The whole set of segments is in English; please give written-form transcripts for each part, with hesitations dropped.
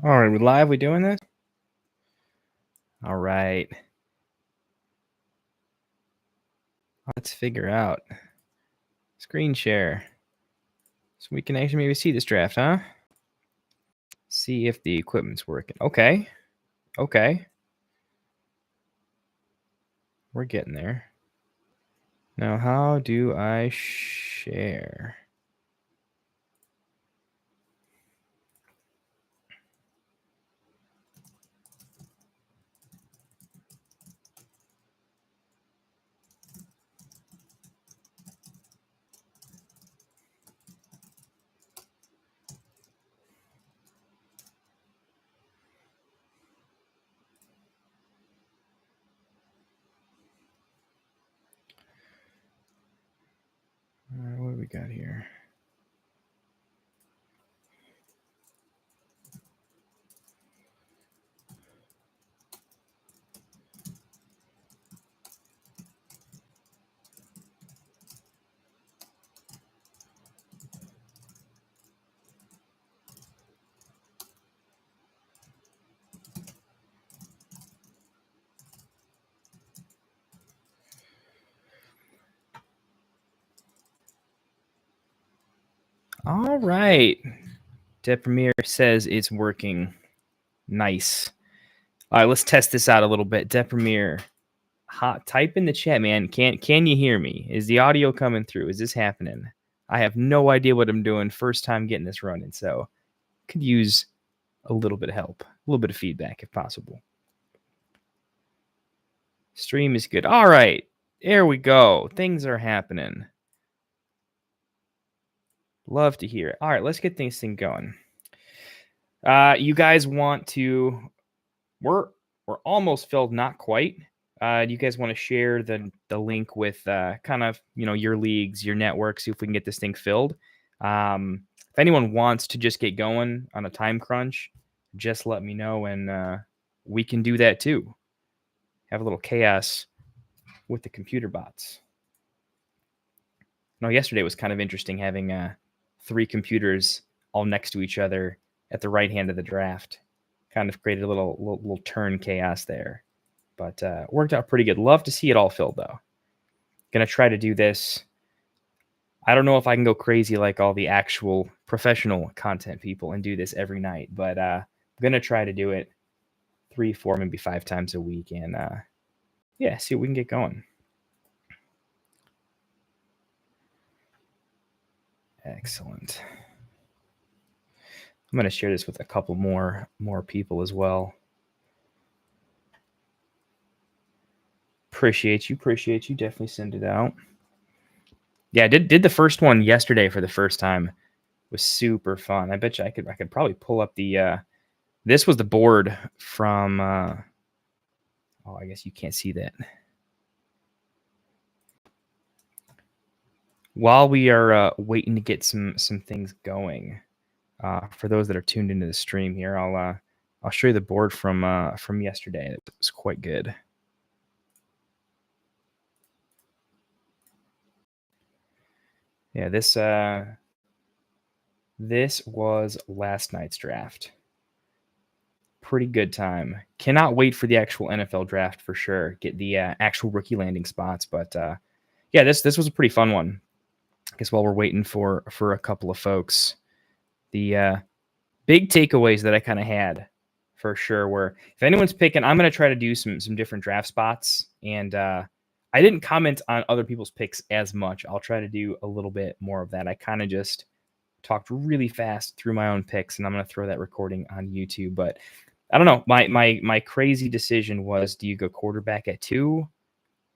All right, we live? We doing this? All right. Let's figure out screen share so we can actually maybe see this draft, huh? See if the equipment's working. Okay. Okay. We're getting there. Now, how do I share? All right, what do we got here? All right. Depremier says it's working. Nice. All right, let's test this out a little bit. Depremier, type in the chat, man. Can you hear me? Is the audio coming through? Is this happening? I have no idea what I'm doing. First time getting this running, so could use a little bit of help, a little bit of feedback if possible. Stream is good. All right, there we go. Things are happening. Love to hear it. All right, let's get this thing going. You guys want to? We're almost filled, not quite. Do you guys want to share the link with kind of your leagues, your network, see if we can get this thing filled? If anyone wants to just get going on a time crunch, just let me know and we can do that too. Have a little chaos with the computer bots. No, yesterday was kind of interesting having 3 computers all next to each other at the right hand of the draft. Kind of created a little turn chaos there, but worked out pretty good. Love to see it all filled though. Gonna try to do this. I don't know if I can go crazy like all the actual professional content people and do this every night, but I'm gonna try to do it 3, 4, maybe 5 times a week, and yeah, see what we can get going. Excellent. I'm gonna share this with a couple more people as well. Appreciate you. Definitely send it out. Yeah, I did the first one yesterday for the first time. It was super fun. I bet you I could probably pull up the this was the board from oh, I guess you can't see that. While we are waiting to get some things going, for those that are tuned into the stream here, I'll show you the board from yesterday. It was quite good. Yeah, this was last night's draft. Pretty good time. Cannot wait for the actual NFL draft for sure. Get the actual rookie landing spots, but yeah, this was a pretty fun one. I guess while we're waiting for a couple of folks, the big takeaways that I kind of had for sure were, if anyone's picking, I'm going to try to do some different draft spots, and I didn't comment on other people's picks as much. I'll try to do a little bit more of that. I kind of just talked really fast through my own picks, and I'm going to throw that recording on YouTube. But I don't know. My crazy decision was: do you go quarterback at 2,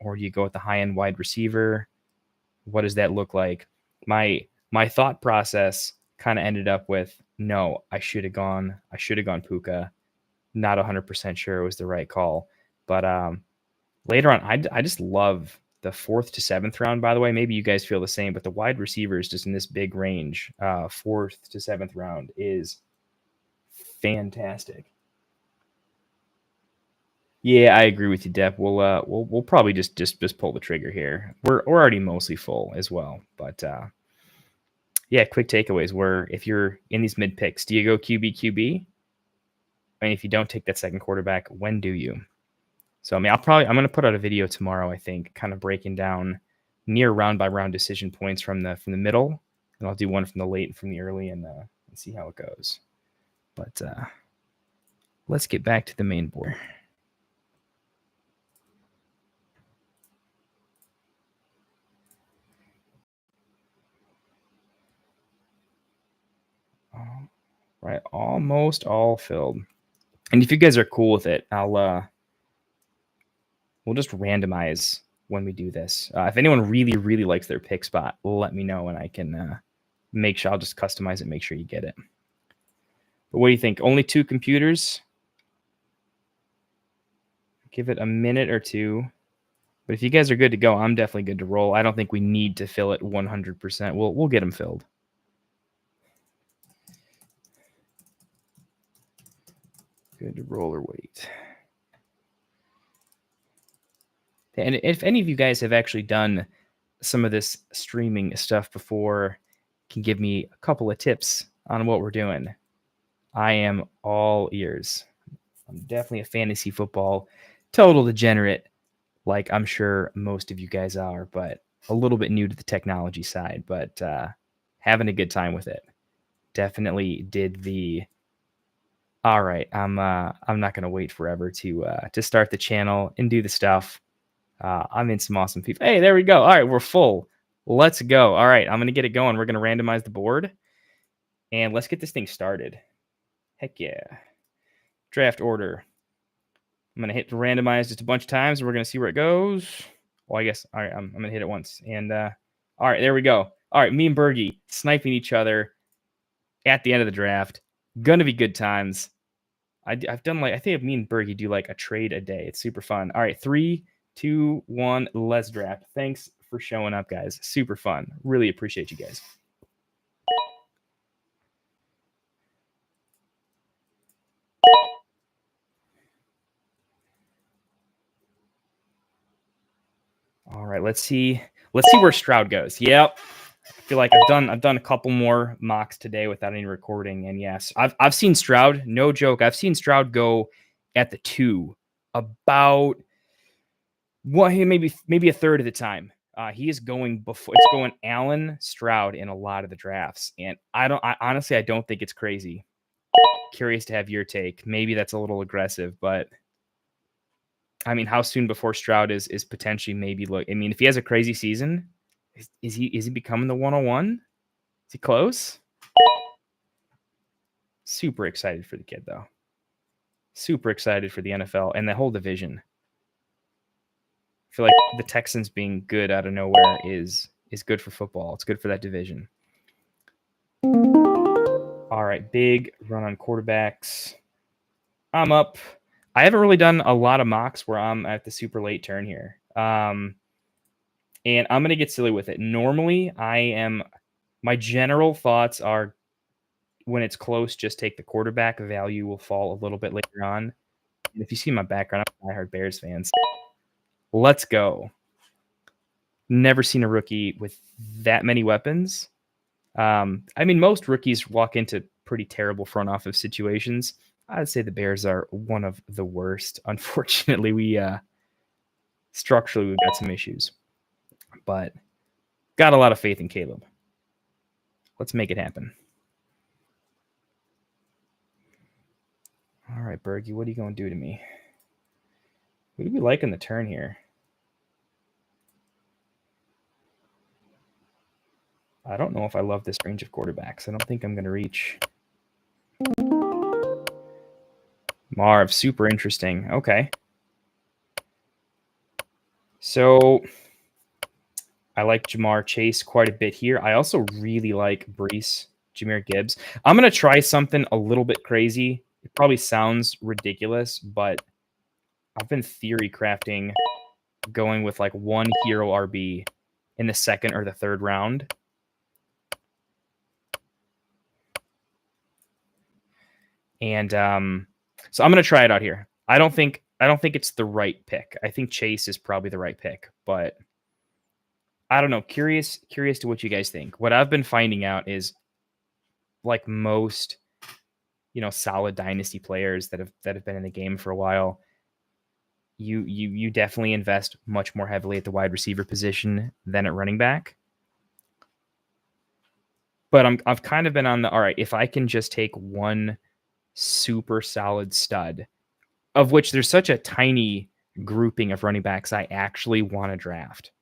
or do you go with the high end wide receiver? What does that look like? My thought process kind of ended up with, no, I should have gone Puka. Not 100% sure it was the right call, but later on, I just love the 4th to 7th round. By the way, maybe you guys feel the same, but the wide receivers just in this big range, 4th to 7th round, is fantastic. Yeah, I agree with you, Depp. We'll probably just pull the trigger here. We're already mostly full as well, but yeah, quick takeaways were, if you're in these mid picks, do you go QB? I mean, if you don't take that second quarterback, when do you? So, I mean, I'm going to put out a video tomorrow, I think, kind of breaking down near round by round decision points from the middle, and I'll do one from the late and from the early, and see how it goes. But let's get back to the main board. Right, almost all filled. And if you guys are cool with it, we'll just randomize when we do this. If anyone really, really likes their pick spot, let me know, and I can make sure I'll just customize it, make sure you get it. But what do you think? Only 2 computers? Give it a minute or two. But if you guys are good to go, I'm definitely good to roll. I don't think we need to fill it 100%. We'll get them filled. Good to roll or wait. And if any of you guys have actually done some of this streaming stuff before, can give me a couple of tips on what we're doing. I am all ears. I'm definitely a fantasy football total degenerate, like I'm sure most of you guys are, but a little bit new to the technology side, but having a good time with it. Definitely did the all right. I'm not gonna wait forever to start the channel and do the stuff. I'm in some awesome people. Hey, there we go. All right, we're full. Let's go. All right, I'm gonna get it going. We're gonna randomize the board, and let's get this thing started. Heck yeah. Draft order. I'm gonna hit randomize just a bunch of times, and we're gonna see where it goes. Well, I guess all right. I'm gonna hit it once, and all right, there we go. All right, me and Bergie sniping each other at the end of the draft. Gonna be good times. I've done I think me and Bergie do like a trade a day. It's super fun. All right, 3, 2, 1, let's draft. Thanks for showing up, guys. Super fun. Really appreciate you guys. All right, let's see where Stroud goes. Yep. I feel like I've done a couple more mocks today without any recording, and yes, I've seen Stroud. No joke, I've seen Stroud go at the 2 about maybe a third of the time. He is going before it's going Allen, Stroud in a lot of the drafts, and I honestly I don't think it's crazy. Curious to have your take. Maybe that's a little aggressive, but I mean, how soon before Stroud is potentially maybe look? I mean, if he has a crazy season. Is he becoming the 101? Is he close? Super excited for the kid, though. Super excited for the NFL and the whole division. I feel like the Texans being good out of nowhere is good for football. It's good for that division. All right, big run on quarterbacks. I'm up. I haven't really done a lot of mocks where I'm at the super late turn here. And I'm going to get silly with it. Normally, my general thoughts are when it's close, just take the quarterback. Value will fall a little bit later on. And if you see my background, I'm a diehard Bears fans. Let's go. Never seen a rookie with that many weapons. I mean, most rookies walk into pretty terrible front office situations. I'd say the Bears are one of the worst. Unfortunately, structurally, we've got some issues. But got a lot of faith in Caleb. Let's make it happen. All right, Bergie, what are you going to do to me? What do we like in the turn here? I don't know if I love this range of quarterbacks. I don't think I'm going to reach. Marv, super interesting. Okay. So I like Jamar Chase quite a bit here. I also really like Brees, Jahmyr Gibbs. I'm going to try something a little bit crazy. It probably sounds ridiculous, but I've been theory crafting going with like one hero RB in the second or the third round. And so I'm going to try it out here. I don't think it's the right pick. I think Chase is probably the right pick, but I don't know. Curious to what you guys think. What I've been finding out is like most solid dynasty players that have been in the game for a while, you definitely invest much more heavily at the wide receiver position than at running back. But I've kind of been on all right, if I can just take one super solid stud, of which there's such a tiny grouping of running backs I actually want to draft.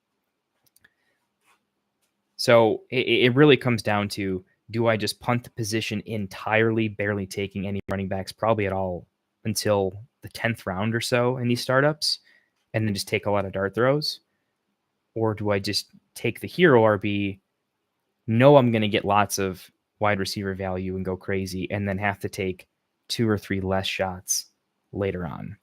So it really comes down to, do I just punt the position entirely, barely taking any running backs, probably at all, until the 10th round or so in these startups, and then just take a lot of dart throws? Or do I just take the hero RB, know I'm going to get lots of wide receiver value and go crazy, and then have to take 2 or 3 less shots later on?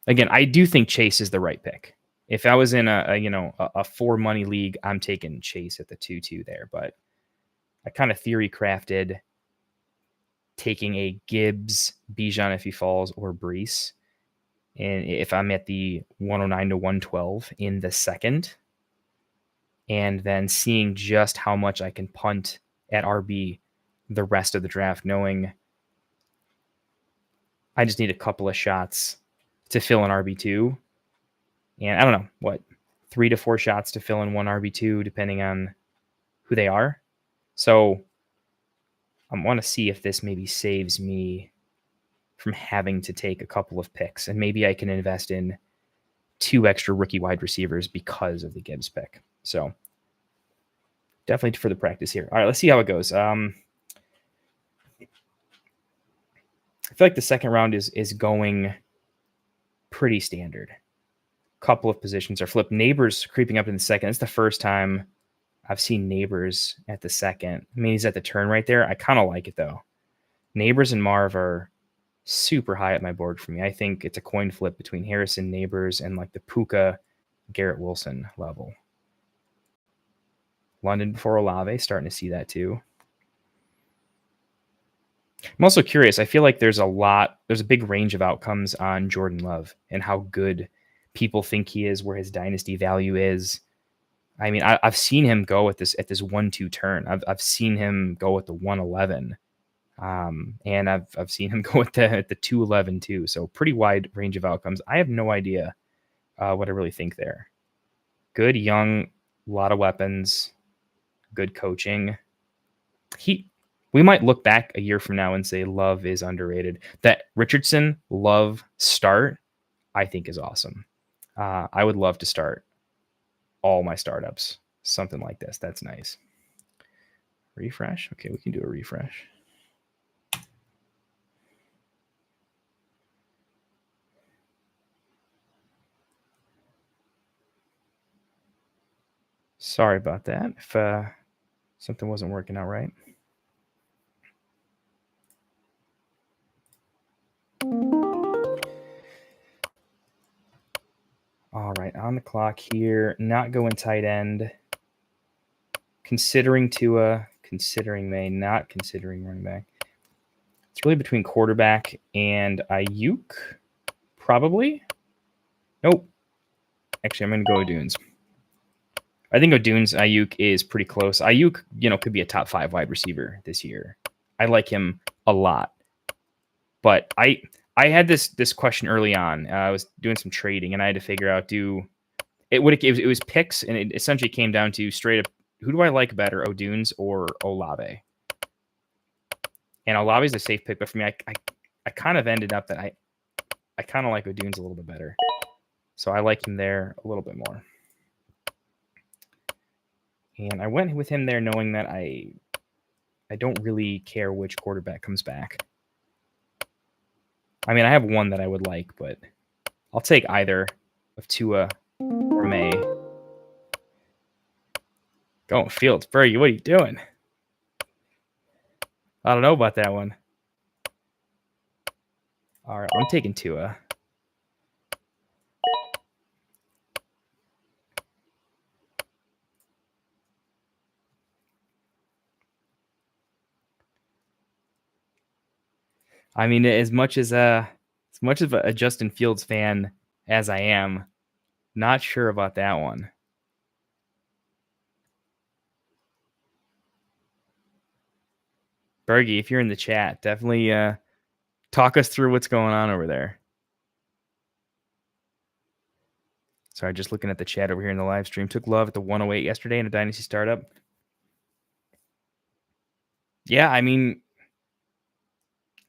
Again, I do think Chase is the right pick. If I was in a 4 money league, I'm taking Chase at the 2-2 there. But I kind of theory crafted taking a Gibbs, Bijan if he falls, or Brees. And if I'm at the 109 to 112 in the second, and then seeing just how much I can punt at RB the rest of the draft, knowing I just need a couple of shots to fill an RB2. And I don't know, what, 3 to 4 shots to fill in one RB2, depending on who they are. So I want to see if this maybe saves me from having to take a couple of picks. And maybe I can invest in 2 extra rookie wide receivers because of the Gibbs pick. So definitely for the practice here. All right, let's see how it goes. I feel like the second round is going pretty standard. Couple of positions are flipped. Neighbors creeping up in the second. It's the first time I've seen Neighbors at the second. I mean, he's at the turn right there. I kind of like it, though. Neighbors and Marv are super high at my board for me. I think it's a coin flip between Harrison, Neighbors, and like the Puka, Garrett Wilson level. London before Olave, starting to see that too. I'm also curious. I feel like there's a big range of outcomes on Jordan Love and how good people think he is, where his dynasty value is. I mean, I've seen him go at this 1-2 turn. I've seen him go at the 111, and I've seen him go at the 211 too. So pretty wide range of outcomes. I have no idea what I really think there. Good young, lot of weapons, good coaching. We might look back a year from now and say Love is underrated. That Richardson Love start, I think, is awesome. I would love to start all my startups something like this. That's nice. Refresh. Okay, we can do a refresh. Sorry about that if something wasn't working out right. All right, on the clock here. Not going tight end. Considering Tua, considering May, not considering running back. It's really between quarterback and Ayuk, probably. Nope. Actually, I'm going to go Dunes. I think O'Dunes, Ayuk is pretty close. Ayuk, could be a top 5 wide receiver this year. I like him a lot. But I had this question early on. I was doing some trading, and I had to figure out it was picks, and it essentially came down to straight up, who do I like better, O'Dunes or Olave? And Olave's a safe pick, but for me, I kind of ended up that I kind of like O'Dunes a little bit better. So I like him there a little bit more. And I went with him there knowing that I don't really care which quarterback comes back. I mean, I have one that I would like, but I'll take either of Tua or May. Going Fields. Bergie, what are you doing? I don't know about that one. All right, I'm taking Tua. I mean, as much of a Justin Fields fan as I am, not sure about that one. Bergie, if you're in the chat, definitely Talk us through what's going on over there. Sorry, just looking at the chat over here in the live stream. Took Love at the 108 yesterday in a Dynasty startup. Yeah, I mean,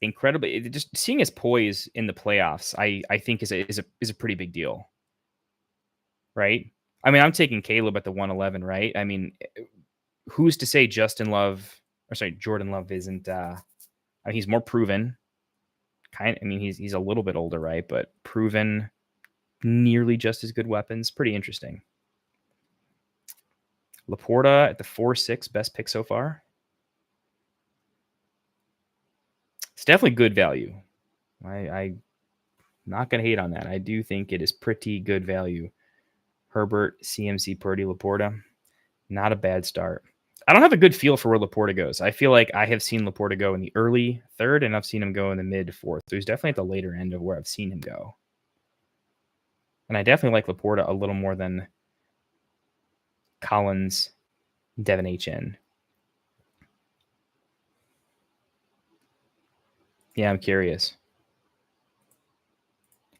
incredibly. Just seeing his poise in the playoffs, I think is a pretty big deal, right? I mean, I'm taking Caleb at the 111, right? I mean, who's to say Jordan Love isn't? I mean, he's more proven. I mean, he's a little bit older, right? But proven, nearly just as good weapons. Pretty interesting. Laporta at the 4-6, best pick so far. It's definitely good value. I'm not going to hate on that. I do think it is pretty good value. Herbert, CMC, Purdy, Laporta. Not a bad start. I don't have a good feel for where Laporta goes. I feel like I have seen Laporta go in the early third, and I've seen him go in the mid fourth. So he's definitely at the later end of where I've seen him go. And I definitely like Laporta a little more than Collins, Devin Hn. Yeah, I'm curious.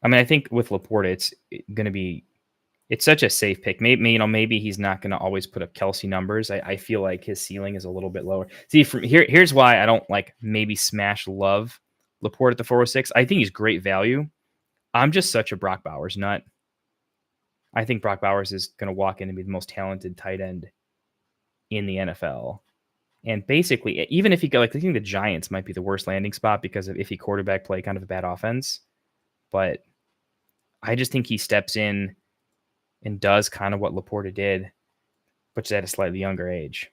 I mean, I think with Laporta, it's going to be it's such a safe pick. Maybe he's not going to always put up Kelsey numbers. I feel like his ceiling is a little bit lower. See, from here's why I don't like maybe smash love Laporta at the 406. I think he's great value. I'm just such a Brock Bowers nut. I think Brock Bowers is going to walk in and be the most talented tight end in the NFL. And basically, even if he I think the Giants might be the worst landing spot because of if he quarterback play kind of a bad offense. But I just think he steps in and does kind of what Laporta did, but at a slightly younger age.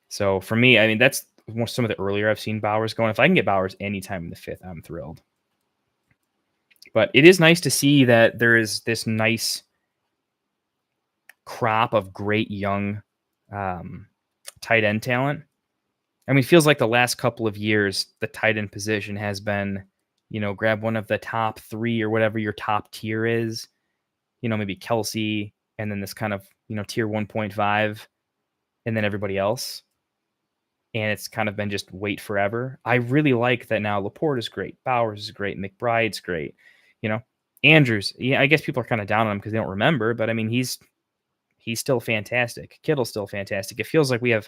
So for me, I mean, that's some of the earlier I've seen Bowers going. If I can get Bowers anytime in the fifth, I'm thrilled. But it is nice to see that there is this nice crop of great young tight end talent. I mean, it feels like the last couple of years, the tight end position has been, grab one of the top three or whatever your top tier is, maybe Kelsey, and then this kind of, tier 1.5, and then everybody else. And it's kind of been just wait forever. I really like that now. Laporte is great. Bowers is great. McBride's great. Andrews, I guess people are kind of down on him because they don't remember, but I mean, he's still fantastic. Kittle's still fantastic. It feels like we have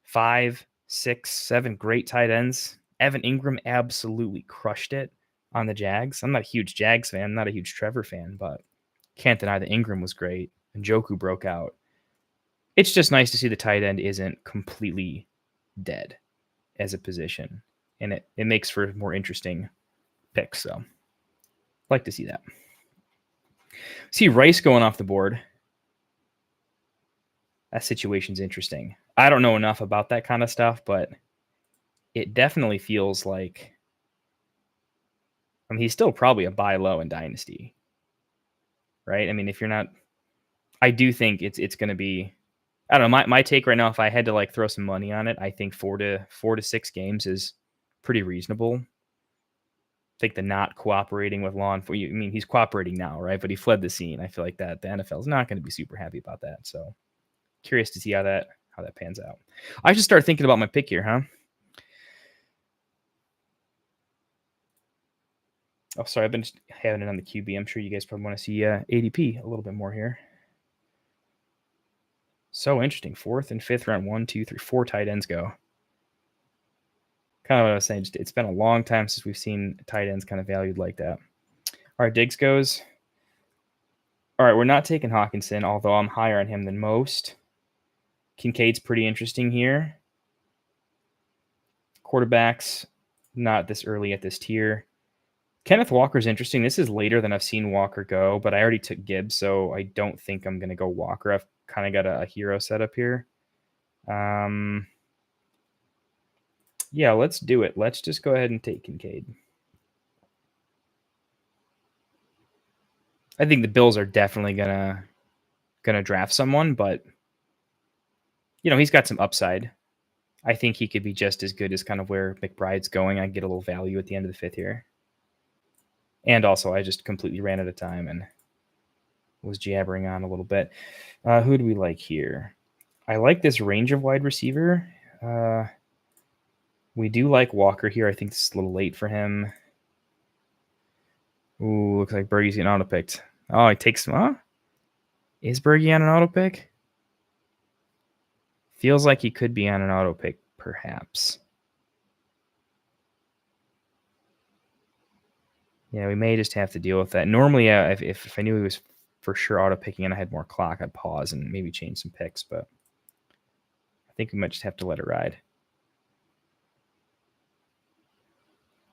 5, 6, 7 great tight ends. Evan Ingram absolutely crushed it on the Jags. I'm not a huge Jags fan, not a huge Trevor fan, but can't deny that Ingram was great and Njoku broke out. It's just nice to see the tight end isn't completely dead as a position, and it makes for more interesting picks. So like to see that. See Rice going off the board. That situation's interesting. I don't know enough about that kind of stuff, but it definitely feels like, he's still probably a buy low in Dynasty, right? I mean, if you're not, I do think it's going to be, I don't know. My take right now, if I had to throw some money on it, I think 4 to 6 games is pretty reasonable. I think the not cooperating with law enforcement, I mean, he's cooperating now, right? But he fled the scene. I feel like that the NFL is not going to be super happy about that. So curious to see how that pans out. I should start thinking about my pick here, huh? Oh, sorry, I've been just having it on the QB. I'm sure you guys probably want to see ADP a little bit more here. So interesting. 4th and 5th round, 1, 2, 3, 4 tight ends go. Kind of what I was saying. It's been a long time since we've seen tight ends kind of valued like that. All right, Diggs goes. All right, we're not taking Hawkinson, although I'm higher on him than most. Kincaid's pretty interesting here. Quarterbacks, not this early at this tier. Kenneth Walker's interesting. This is later than I've seen Walker go, but I already took Gibbs, so I don't think I'm going to go Walker. I've kind of got a hero setup here. Yeah, let's do it. Let's just go ahead and take Kincaid. I think the Bills are definitely gonna draft someone, but he's got some upside. I think he could be just as good as kind of where McBride's going. I get a little value at the end of the 5th here. And also, I just completely ran out of time and was jabbering on a little bit. Who do we like here? I like this range of wide receiver. We do like Walker here. I think this is a little late for him. Ooh, looks like Bergie's getting auto picked. Oh, he takes. Huh? Is Bergie on an auto pick? Feels like he could be on an auto pick, perhaps. Yeah, we may just have to deal with that. Normally, if I knew he was for sure auto picking and I had more clock, I'd pause and maybe change some picks, but I think we might just have to let it ride.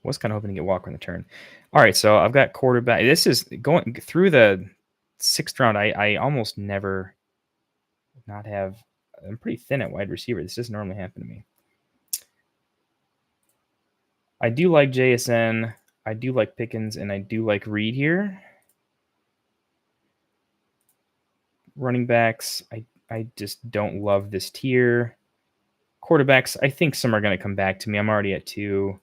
Was kind of hoping to get Walker in the turn. All right, so I've got quarterback. This is going through the 6th round. I almost never not have. I'm pretty thin at wide receiver. This doesn't normally happen to me. I do like JSN. I do like Pickens, and I do like Reed here. Running backs, I just don't love this tier. Quarterbacks, I think some are going to come back to me. I'm already at 2.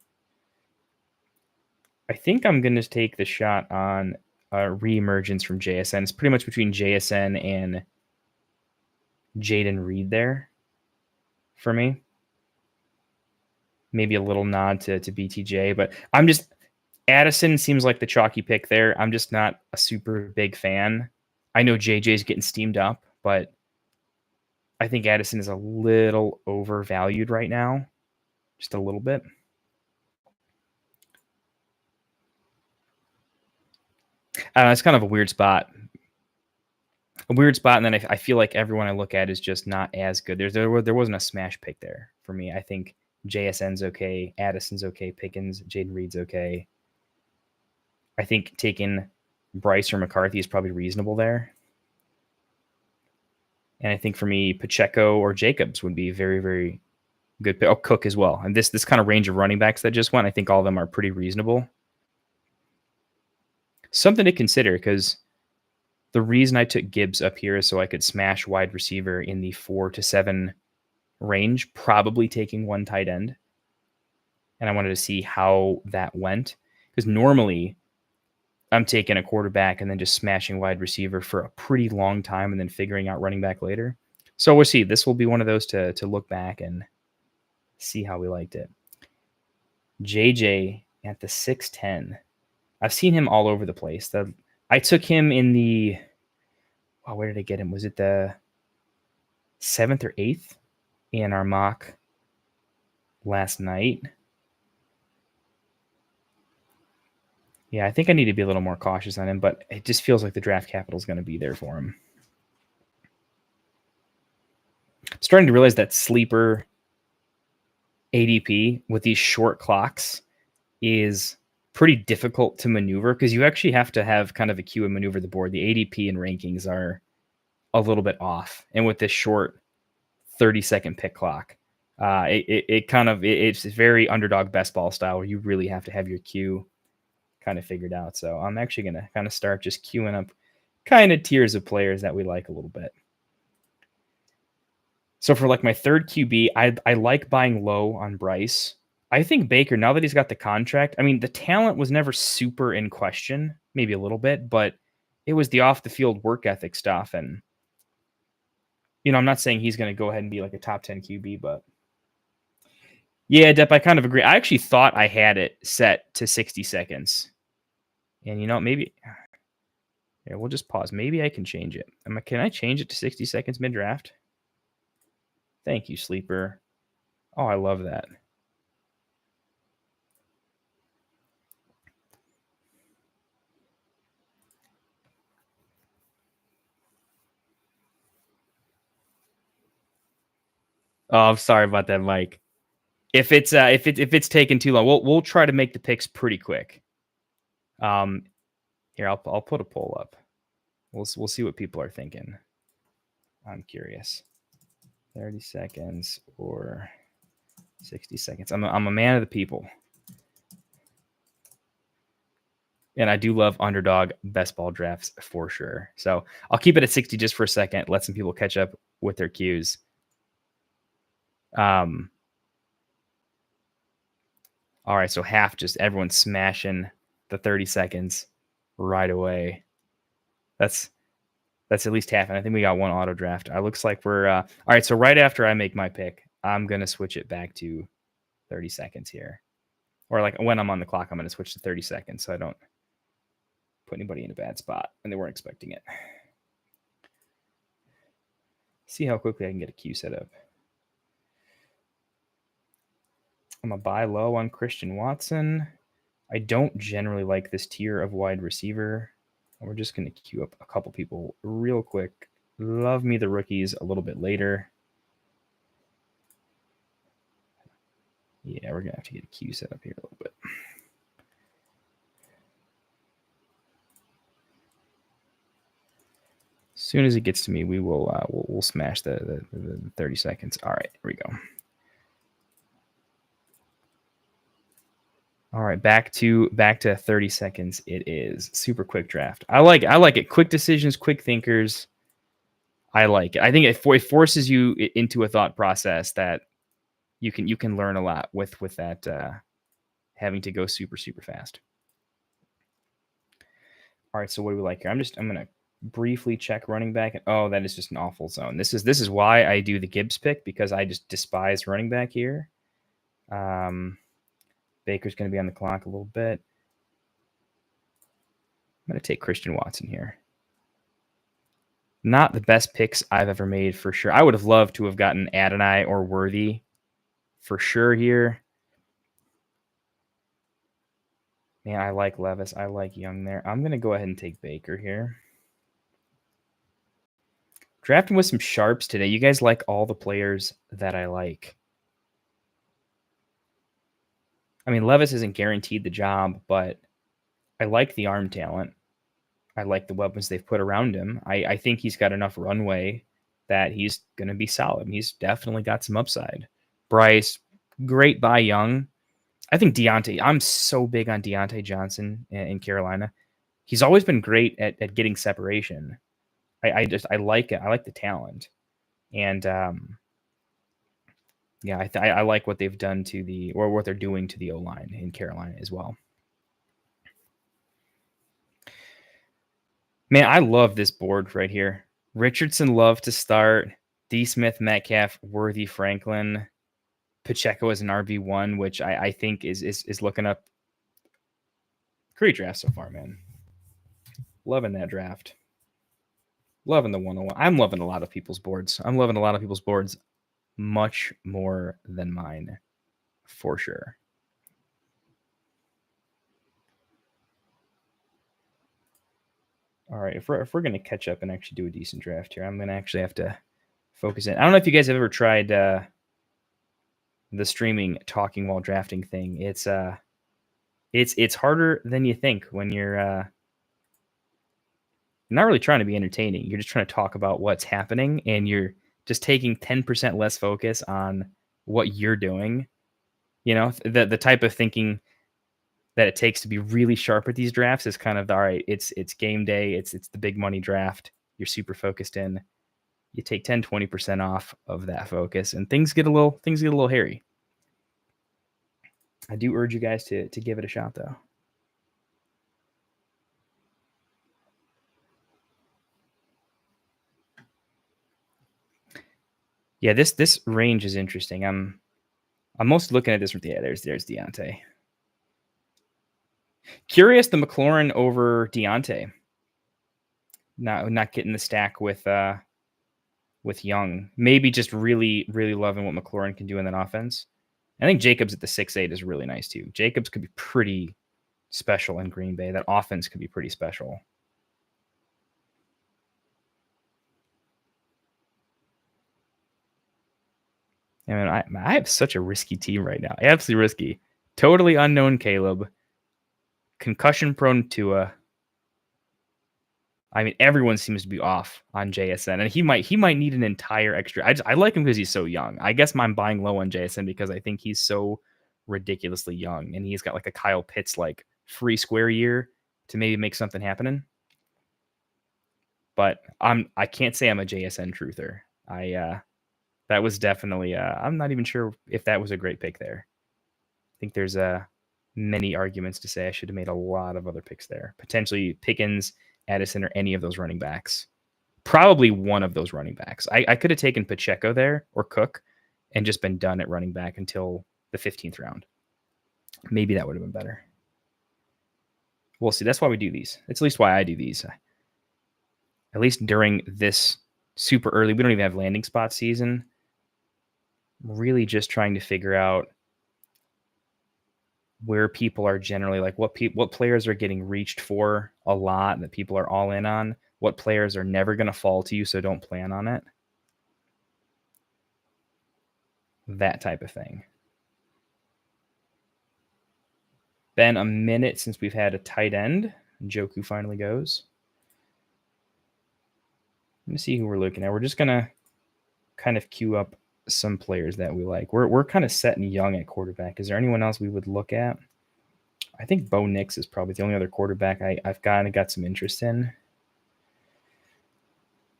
I think I'm going to take the shot on reemergence from JSN. It's pretty much between JSN and Jaden Reed there for me. Maybe a little nod to BTJ, but I'm just Addison seems like the chalky pick there. I'm just not a super big fan. I know JJ's getting steamed up, but I think Addison is a little overvalued right now, just a little bit. It's kind of a weird spot. And then I feel like everyone I look at is just not as good. There wasn't a smash pick there for me. I think JSN's okay, Addison's okay, Pickens, Jaden Reed's okay. I think taking Bryce or McCarthy is probably reasonable there. And I think for me, Pacheco or Jacobs would be very, very good. Oh, Cook as well. And this kind of range of running backs that just went, I think all of them are pretty reasonable. Something to consider, because the reason I took Gibbs up here is so I could smash wide receiver in the 4 to 7 range, probably taking one tight end. And I wanted to see how that went, because normally I'm taking a quarterback and then just smashing wide receiver for a pretty long time and then figuring out running back later. So we'll see. This will be one of those to look back and see how we liked it. JJ at the 6'10". I've seen him all over the place. I took him in the where did I get him? Was it the 7th or 8th in our mock last night? Yeah, I think I need to be a little more cautious on him, but it just feels like the draft capital is going to be there for him. I'm starting to realize that sleeper ADP with these short clocks is pretty difficult to maneuver, because you actually have to have kind of a queue and maneuver the board. The ADP and rankings are a little bit off. And with this short 30-second pick clock, it's very underdog best ball style, where you really have to have your queue kind of figured out. So I'm actually going to kind of start just queuing up kind of tiers of players that we like a little bit. So for like my third QB, I like buying low on Bryce. I think Baker, now that he's got the contract, I mean, the talent was never super in question, maybe a little bit, but it was the off the field work ethic stuff. And, I'm not saying he's going to go ahead and be like a top 10 QB, but yeah, Depp, I kind of agree. I actually thought I had it set to 60 seconds. And maybe we'll just pause. Maybe I can change it. Can I change it to 60 seconds mid-draft? Thank you, Sleeper. Oh, I love that. Oh, I'm sorry about that, Mike. If it's taking too long, we'll try to make the picks pretty quick. Here I'll put a poll up. We'll see what people are thinking. I'm curious. 30 seconds or 60 seconds. I'm a man of the people. And I do love underdog best ball drafts for sure. So I'll keep it at 60 just for a second. Let some people catch up with their cues. All right, so half, just everyone smashing the 30 seconds right away. That's at least half, and I think we got one auto draft. It looks like we're all right. So right after I make my pick, I'm gonna switch it back to 30 seconds here, or like when I'm on the clock, I'm gonna switch to 30 seconds, so I don't put anybody in a bad spot when they weren't expecting it. See how quickly I can get a queue set up. I'm going to buy low on Christian Watson. I don't generally like this tier of wide receiver. We're just going to queue up a couple people real quick. Love me the rookies a little bit later. Yeah, we're going to have to get a queue set up here a little bit. As soon as it gets to me, we will we'll smash the 30 seconds. All right, here we go. All right, back to 30 seconds. It is super quick draft. I like it. Quick decisions, quick thinkers. I like it. I think it forces you into a thought process that you can learn a lot with that having to go super fast. All right, so what do we like here? I'm gonna briefly check running back. Oh, that is just an awful zone. This is why I do the Gibbs pick, because I just despise running back here. Baker's going to be on the clock a little bit. I'm going to take Christian Watson here. Not the best picks I've ever made, for sure. I would have loved to have gotten Adonai or Worthy for sure here. Man, I like Levis. I like Young there. I'm going to go ahead and take Baker here. Drafting with some sharps today. You guys like all the players that I like. I mean, Levis isn't guaranteed the job, but I like the arm talent. I like the weapons they've put around him. I think he's got enough runway that he's going to be solid. He's definitely got some upside. Bryce, great by Young. I think Deontay, I'm so big on Deontay Johnson in Carolina. He's always been great at getting separation. I like it. I like the talent. And yeah, I like what they've done to what they're doing to the O-line in Carolina as well. Man, I love this board right here. Richardson, Love to start. D. Smith, Metcalf, Worthy, Franklin. Pacheco as an RB1, which I think is looking up. Great draft so far, man. Loving that draft. Loving the 101. I'm loving a lot of people's boards. I'm loving a lot of people's boards much more than mine, for sure. All right, if we're going to catch up and actually do a decent draft here, I'm going to actually have to focus in. I don't know if you guys have ever tried the streaming talking while drafting thing. It's harder than you think when you're not really trying to be entertaining. You're just trying to talk about what's happening, and you're just taking 10% less focus on what you're doing. You know, the type of thinking that it takes to be really sharp at these drafts is kind of all right. It's game day. It's the big money draft. You're super focused in. You take 10-20% off of that focus, and things get a little hairy. I do urge you guys to give it a shot, though. Yeah, this range is interesting. I'm most looking at this with there's Deontay. Curious the McLaurin over Deontay. Not getting the stack with Young. Maybe just really, really loving what McLaurin can do in that offense. I think Jacobs at the 6'8" is really nice too. Jacobs could be pretty special in Green Bay. That offense could be pretty special. I mean, I have such a risky team right now. Absolutely risky. Totally unknown Caleb. Concussion-prone Tua. I mean, everyone seems to be off on JSN, and he might need an entire extra. I like him because he's so young. I guess I'm buying low on JSN because I think he's so ridiculously young, and he's got like a Kyle Pitts like free square year to maybe make something happen. But I can't say I'm a JSN truther. That was definitely I'm not even sure if that was a great pick there. I think there's many arguments to say I should have made a lot of other picks there. Potentially Pickens, Addison, or any of those running backs. Probably one of those running backs. I could have taken Pacheco there or Cook and just been done at running back until the 15th round. Maybe that would have been better. We'll see. That's why we do these. It's at least why I do these. At least during this super early, we don't even have landing spot season. I'm really just trying to figure out where people are generally like what players are getting reached for a lot that people are all in on, what players are never going to fall to you, so don't plan on it. That type of thing. Been a minute since we've had a tight end. Njoku finally goes. Let me see who we're looking at. We're just going to kind of queue up some players that we like. We're kind of set and young at quarterback. Is there anyone else we would look at? I think Bo Nix is probably the only other quarterback I've kind of got some interest in.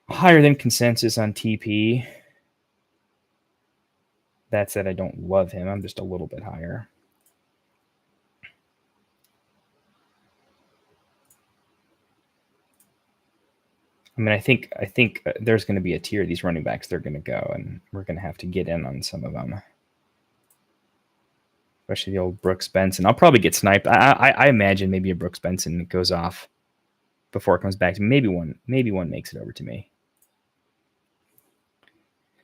Higher than consensus on TP. That said, I don't love him. I'm just a little bit higher. I mean, I think there's going to be a tier of these running backs they're going to go, and we're going to have to get in on some of them. Especially the old Brooks Benson. I'll probably get sniped. I imagine maybe a Brooks Benson goes off before it comes back to me. Maybe one makes it over to me.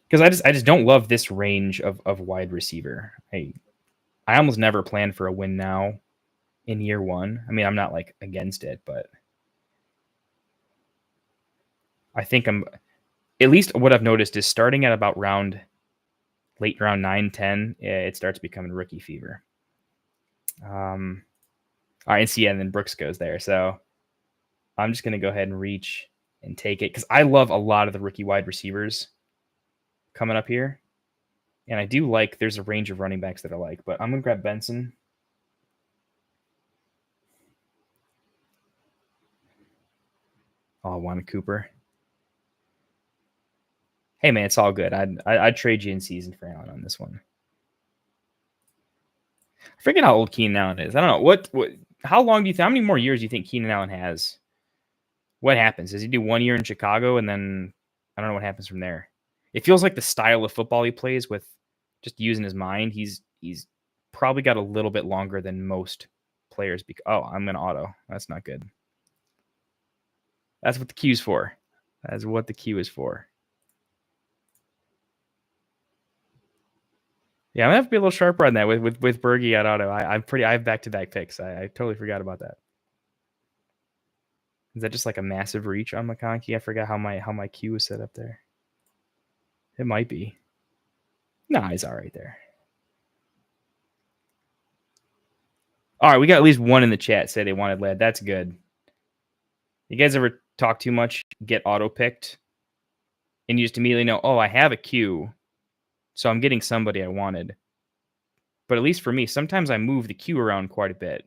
Because I just don't love this range of wide receiver. I almost never plan for a win now in year one. I mean, I'm not like against it, but I think I'm at least what I've noticed is starting at about late round 9, 10, it starts becoming rookie fever. All right, and see, yeah, and then Brooks goes there. So I'm just going to go ahead and reach and take it because I love a lot of the rookie wide receivers coming up here. And I do like there's a range of running backs that I like, but I'm going to grab Benson. Oh, I want a Cooper. Hey, man, it's all good. I'd trade you in season for Allen on this one. I forget how old Keenan Allen is. I don't know. How long do you think? How many more years do you think Keenan Allen has? What happens? Does he do 1 year in Chicago and then I don't know what happens from there? It feels like the style of football he plays with just using his mind. He's probably got a little bit longer than most players. I'm going to auto. That's not good. That's what the queue's for. That's what the queue is for. Yeah, I'm gonna have to be a little sharper on that with Bergie at auto. I have back-to-back picks. I totally forgot about that. Is that just like a massive reach on McConkey? I forgot how my queue is set up there. It might be. Nah, he's all right there. All right, we got at least one in the chat say they wanted Lad. That's good. You guys ever talk too much, get auto-picked, and you just immediately know, oh, I have a queue, so I'm getting somebody I wanted. But at least for me, sometimes I move the queue around quite a bit.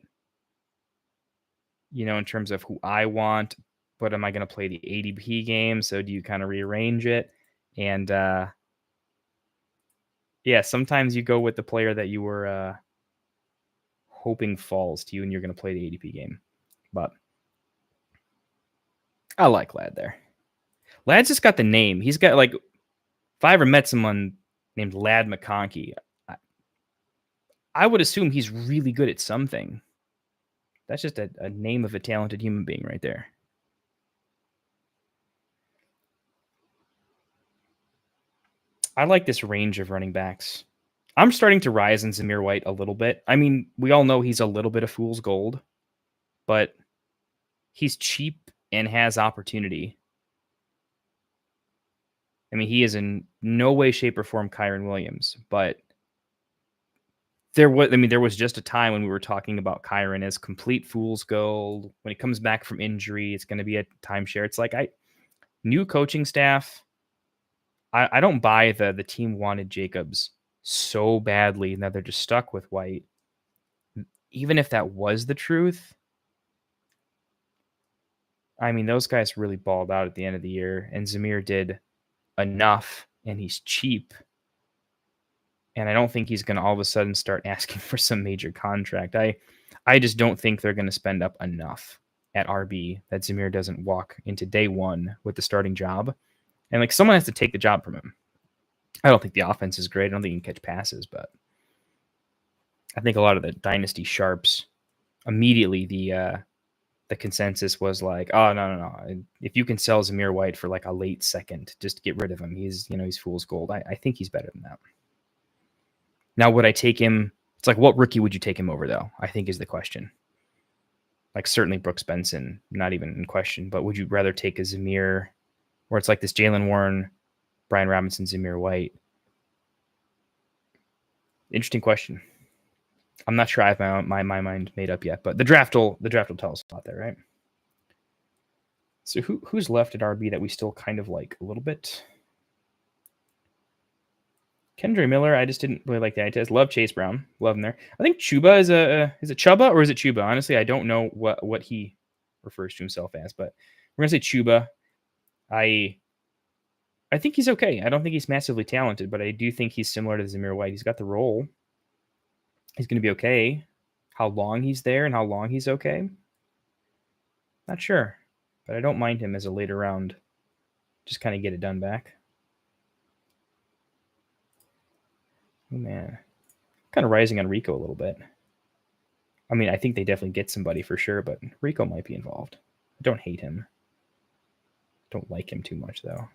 You know, in terms of who I want, but am I going to play the ADP game? So do you kind of rearrange it? And yeah, sometimes you go with the player that you were hoping falls to you and you're going to play the ADP game. But I like Lad there. Lad's just got the name. He's got like, if I ever met someone named Lad McConkey, I would assume he's really good at something. That's just a name of a talented human being right there. I like this range of running backs. I'm starting to rise in Zamir White a little bit. I mean, we all know he's a little bit of fool's gold, but he's cheap and has opportunity. I mean, he is in no way, shape, or form Kyron Williams, but there was just a time when we were talking about Kyron as complete fool's gold. When he comes back from injury, it's going to be a timeshare. It's like new coaching staff. I don't buy the team wanted Jacobs so badly and that they're just stuck with White. Even if that was the truth, I mean, those guys really balled out at the end of the year, and Zamir did enough, and he's cheap. And I don't think he's going to all of a sudden start asking for some major contract. I just don't think they're going to spend up enough at RB that Zamir doesn't walk into day one with the starting job. And like someone has to take the job from him. I don't think the offense is great. I don't think he can catch passes, but I think a lot of the Dynasty sharps immediately the the consensus was like, oh, no. If you can sell Zamir White for like a late second, just get rid of him. He's fool's gold. I think he's better than that. Now, would I take him? It's like, what rookie would you take him over, though? I think is the question. Like, certainly Brooks Benson, not even in question. But would you rather take a Zamir, where it's like this Jalen Warren, Brian Robinson, Zamir White? Interesting question. I'm not sure I have my mind made up yet, but the draft will tell us about that, right? So who's left at RB that we still kind of like a little bit? Kendre Miller, I just didn't really like the eye test. Love Chase Brown, love him there. I think Chuba is it Chuba or is it Chuba? Honestly, I don't know what he refers to himself as, but we're gonna say Chuba. I think he's okay. I don't think he's massively talented, but I do think he's similar to Zamir White. He's got the role. He's going to be okay. How long he's there and how long he's okay, not sure. But I don't mind him as a later round. Just kind of get it done back. Oh, man. Kind of rising on Rico a little bit. I mean, I think they definitely get somebody for sure, but Rico might be involved. I don't hate him. Don't like him too much, though.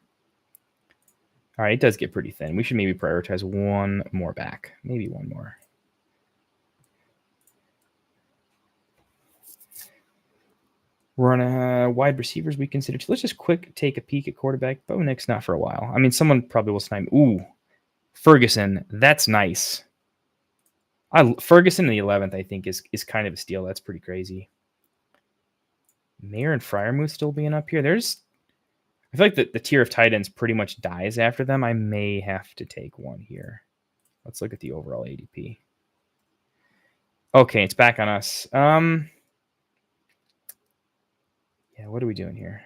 All right, it does get pretty thin. We should maybe prioritize one more back. Maybe one more. We're on wide receivers we consider. Let's just quick take a peek at quarterback. Bo Nix, not for a while. I mean, someone probably will snipe. Ooh, Ferguson. That's nice. Ferguson in the 11th, I think, is kind of a steal. That's pretty crazy. Mayer and Freiermuth still being up here. I feel like the tier of tight ends pretty much dies after them. I may have to take one here. Let's look at the overall ADP. Okay, it's back on us. Yeah, what are we doing here?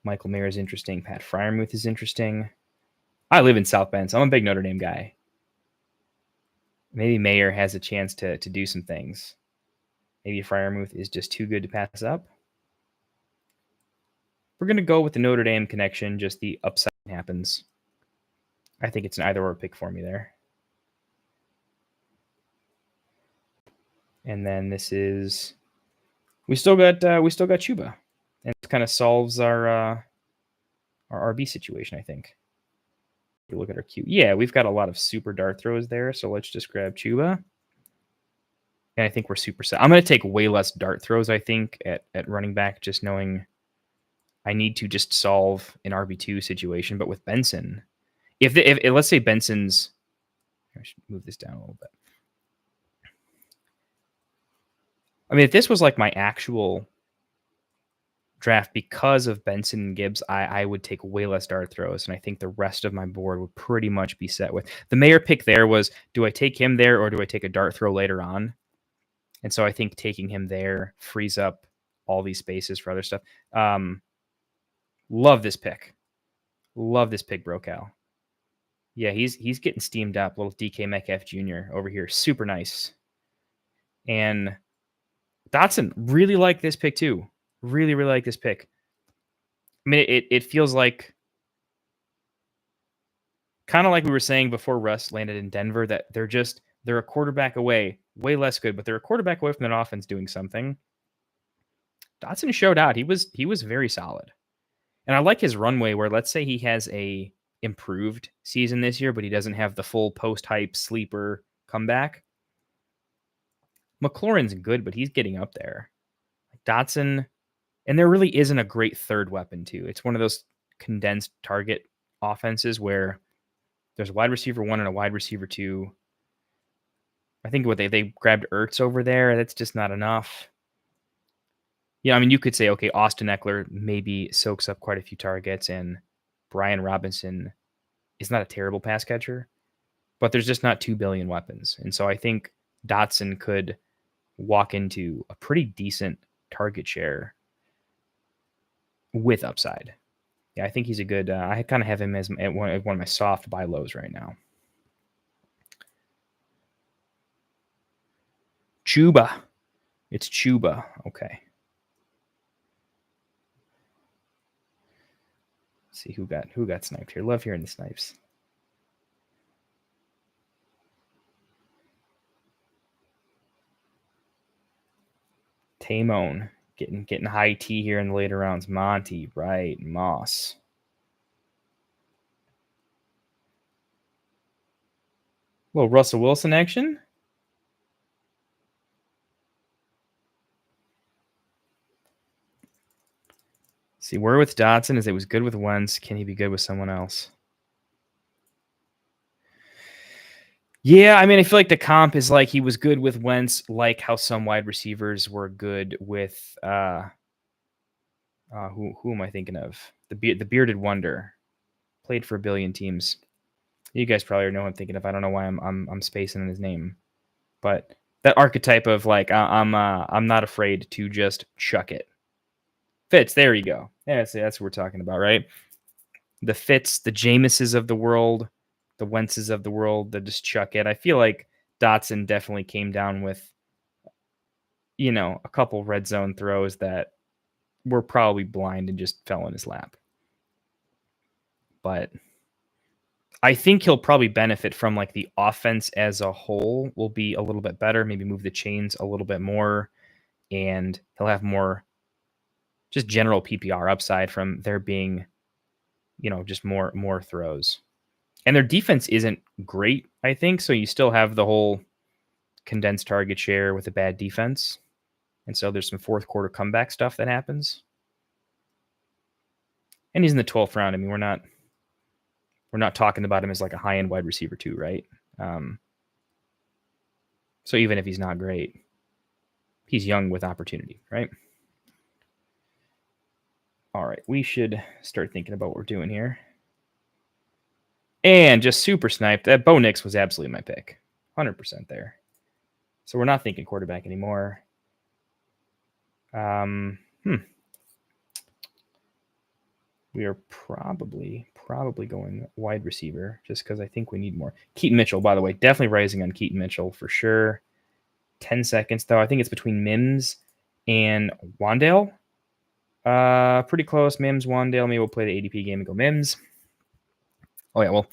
Michael Mayer is interesting. Pat Freiermuth is interesting. I live in South Bend, so I'm a big Notre Dame guy. Maybe Mayer has a chance to do some things. Maybe Freiermuth is just too good to pass up. We're going to go with the Notre Dame connection, just the upside happens. I think it's an either or pick for me there. And then this is we still got Chuba. And it kind of solves our RB situation, I think. You look at our queue. Yeah, we've got a lot of super dart throws there, so let's just grab Chuba. And I think we're super set. I'm going to take way less dart throws, I think, at running back, just knowing I need to just solve an RB2 situation. But with Benson, if let's say Benson's, I should move this down a little bit. I mean, if this was like my actual draft because of Benson and Gibbs, I would take way less dart throws, and I think the rest of my board would pretty much be set with. The Mayer pick there was, do I take him there or do I take a dart throw later on? And so I think taking him there frees up all these spaces for other stuff. Love this pick. Love this pick, Brocal. Yeah, he's getting steamed up. Little DK Metcalf Jr. over here. Super nice. And Dotson, really like this pick too. Really, really like this pick. I mean, it feels like kind of like we were saying before Russ landed in Denver, that they're a quarterback away, way less good, but they're a quarterback away from an offense doing something. Dotson showed out. He was very solid. And I like his runway where, let's say he has a improved season this year, but he doesn't have the full post-hype sleeper comeback. McLaurin's good, but he's getting up there. Dotson, and there really isn't a great third weapon too. It's one of those condensed target offenses where there's a wide receiver 1 and a wide receiver 2. I think what they grabbed Ertz over there. That's just not enough. Yeah, I mean, you could say, okay, Austin Eckler maybe soaks up quite a few targets, and Brian Robinson is not a terrible pass catcher, but there's just not 2 billion weapons. And so I think Dotson could walk into a pretty decent target share with upside. Yeah, I think he's a good, I kind of have him as one of my soft buy lows right now. Chuba. It's Chuba. Okay. Let's see who got sniped here. Love hearing the snipes. Tamone getting high T here in the later rounds. Monty, right? Moss. Little Russell Wilson action. See, we're with Dotson is it was good with Wentz. Can he be good with someone else? Yeah, I mean, I feel like the comp is like he was good with Wentz, like how some wide receivers were good with who am I thinking of? The bearded wonder. Played for a billion teams. You guys probably know who I'm thinking of. I don't know why I'm spacing on his name, but that archetype of like I'm not afraid to just chuck it. Fitz, there you go. Yeah, that's what we're talking about, right? The Fitz, the Jameses of the world, the Wentzes of the world that just chuck it. I feel like Dotson definitely came down with, a couple red zone throws that were probably blind and just fell in his lap. But I think he'll probably benefit from like the offense as a whole will be a little bit better, maybe move the chains a little bit more, and he'll have more just general PPR upside from there being, just more throws. And their defense isn't great, I think, so you still have the whole condensed target share with a bad defense. And so there's some fourth quarter comeback stuff that happens. And he's in the 12th round. I mean, we're not talking about him as like a high-end wide receiver too, right? So even if he's not great, he's young with opportunity, right? All right, we should start thinking about what we're doing here. And just super sniped. That Bo Nix was absolutely my pick. 100% there. So we're not thinking quarterback anymore. We are probably going wide receiver just because I think we need more. Keaton Mitchell, by the way, definitely rising on Keaton Mitchell for sure. 10 seconds, though. I think it's between Mims and Wandale. Pretty close. Mims, Wandale. Maybe we'll play the ADP game and go Mims. Oh, yeah, well,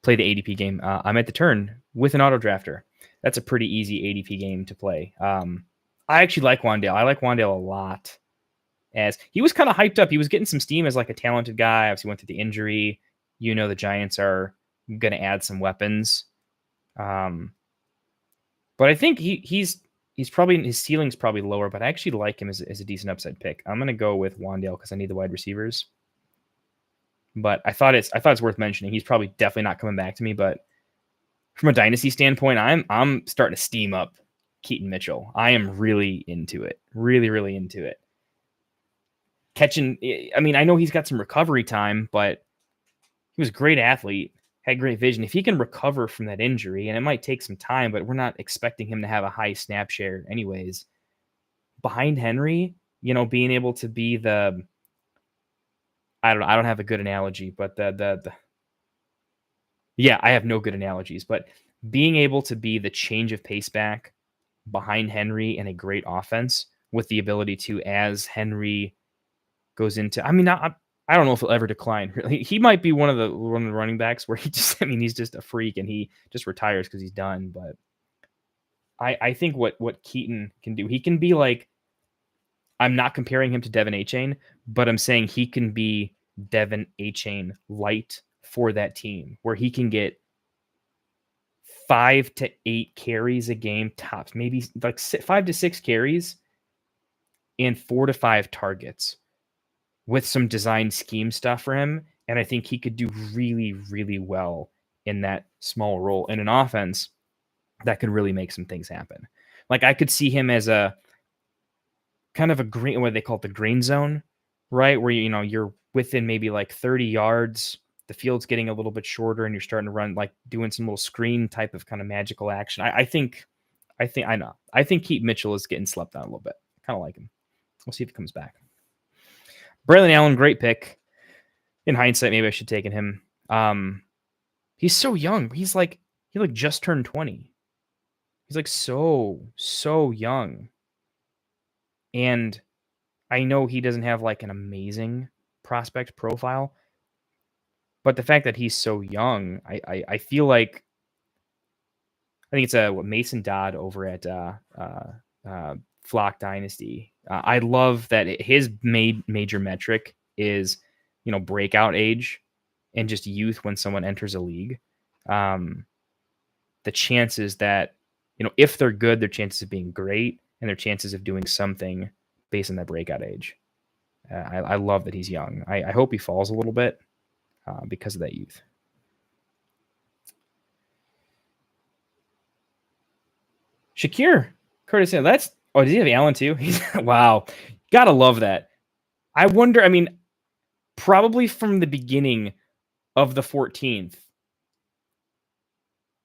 play the ADP game. I'm at the turn with an auto drafter. That's a pretty easy ADP game to play. I actually like Wandale. I like Wandale a lot. As he was kind of hyped up. He was getting some steam as like a talented guy. Obviously went through the injury. The Giants are going to add some weapons. But I think he's probably, his ceiling's probably lower, but I actually like him as a decent upside pick. I'm going to go with Wandale because I need the wide receivers. But I thought it's worth mentioning. He's probably definitely not coming back to me, but from a dynasty standpoint, I'm starting to steam up Keaton Mitchell. I am really into it. Really, really into it. Catching, I mean, I know he's got some recovery time, but he was a great athlete, had great vision. If he can recover from that injury, and it might take some time, but we're not expecting him to have a high snap share anyways. Behind Henry, being able to be the, I don't have a good analogy, but yeah, I have no good analogies, but being able to be the change of pace back behind Henry in a great offense with the ability to, as Henry goes into, I mean, I don't know if he'll ever decline. Really, he might be one of the running backs where he's just a freak and he just retires because he's done. But I think what Keaton can do, he can be like, I'm not comparing him to Devin Achane, but I'm saying he can be Devin Achane light for that team, where he can get 5 to 8 carries a game tops, maybe like 5 to 6 carries and 4 to 5 targets with some design scheme stuff for him. And I think he could do really, really well in that small role in an offense that could really make some things happen. Like I could see him as a kind of a green, what they call it, the green zone, right? Where, you're within maybe like 30 yards, the field's getting a little bit shorter and you're starting to run, like doing some little screen type of kind of magical action. I think Keaton Mitchell is getting slept on a little bit. Kind of like him. We'll see if he comes back. Braylon Allen, great pick. In hindsight, maybe I should have taken him. He's so young. He just turned 20. He's like so young. And I know he doesn't have like an amazing prospect profile, but the fact that he's so young, I feel like, I think it's Mason Dodd over at Flock Dynasty. I love that his major metric is, breakout age and just youth when someone enters a league. The chances that, if they're good, their chances of being great and their chances of doing something based on their breakout age. I love that he's young. I hope he falls a little bit because of that youth. Shakir Curtis, does he have Allen too? Wow. Gotta love that. I wonder, probably from the beginning of the 14th,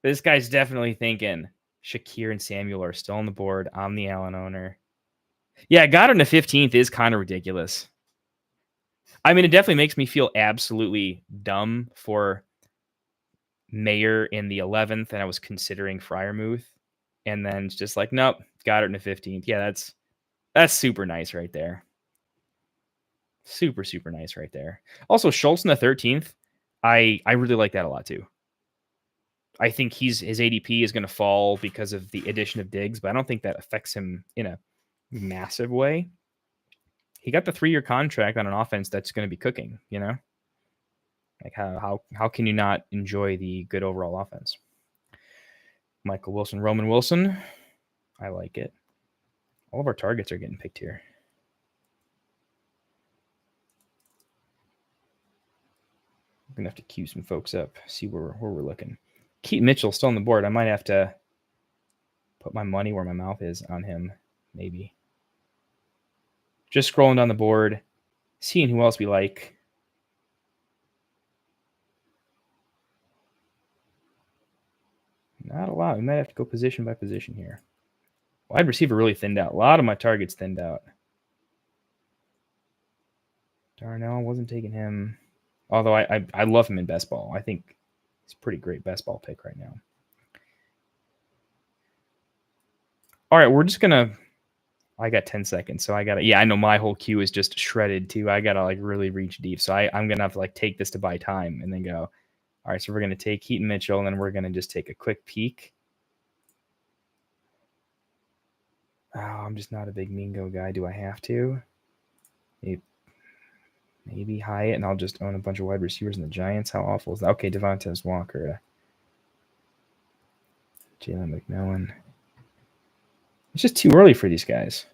this guy's definitely thinking Shakir and Samuel are still on the board. I'm the Allen owner. Yeah, Goddard in the 15th is kind of ridiculous. It definitely makes me feel absolutely dumb for Mayer in the 11th, and I was considering Freiermuth. And then it's just like, nope, Goddard in the 15th. Yeah, that's super nice right there. Super, super nice right there. Also, Schultz in the 13th, I really like that a lot too. I think his ADP is going to fall because of the addition of Diggs, but I don't think that affects him in a massive way. He got the 3-year contract on an offense that's going to be cooking, Like how can you not enjoy the good overall offense? Michael Wilson, Roman Wilson. I like it. All of our targets are getting picked here. I'm going to have to queue some folks up, see where we're looking. Keaton Mitchell still on the board. I might have to put my money where my mouth is on him, maybe. Just scrolling down the board, seeing who else we like. Not a lot. We might have to go position by position here. Wide receiver really thinned out. A lot of my targets thinned out. Darnell, wasn't taking him. Although I love him in best ball. I think he's a pretty great best ball pick right now. All right, we're just going to... I got 10 seconds, so I got to... Yeah, I know my whole queue is just shredded, too. I got to, really reach deep. So I'm going to have to, take this to buy time and then go, all right, so we're going to take Keaton Mitchell, and then we're going to just take a quick peek. Oh, I'm just not a big Mingo guy. Do I have to? Maybe Hyatt, and I'll just own a bunch of wide receivers in the Giants. How awful is that? Okay, Devontae Walker. Jalen McMillan. It's just too early for these guys.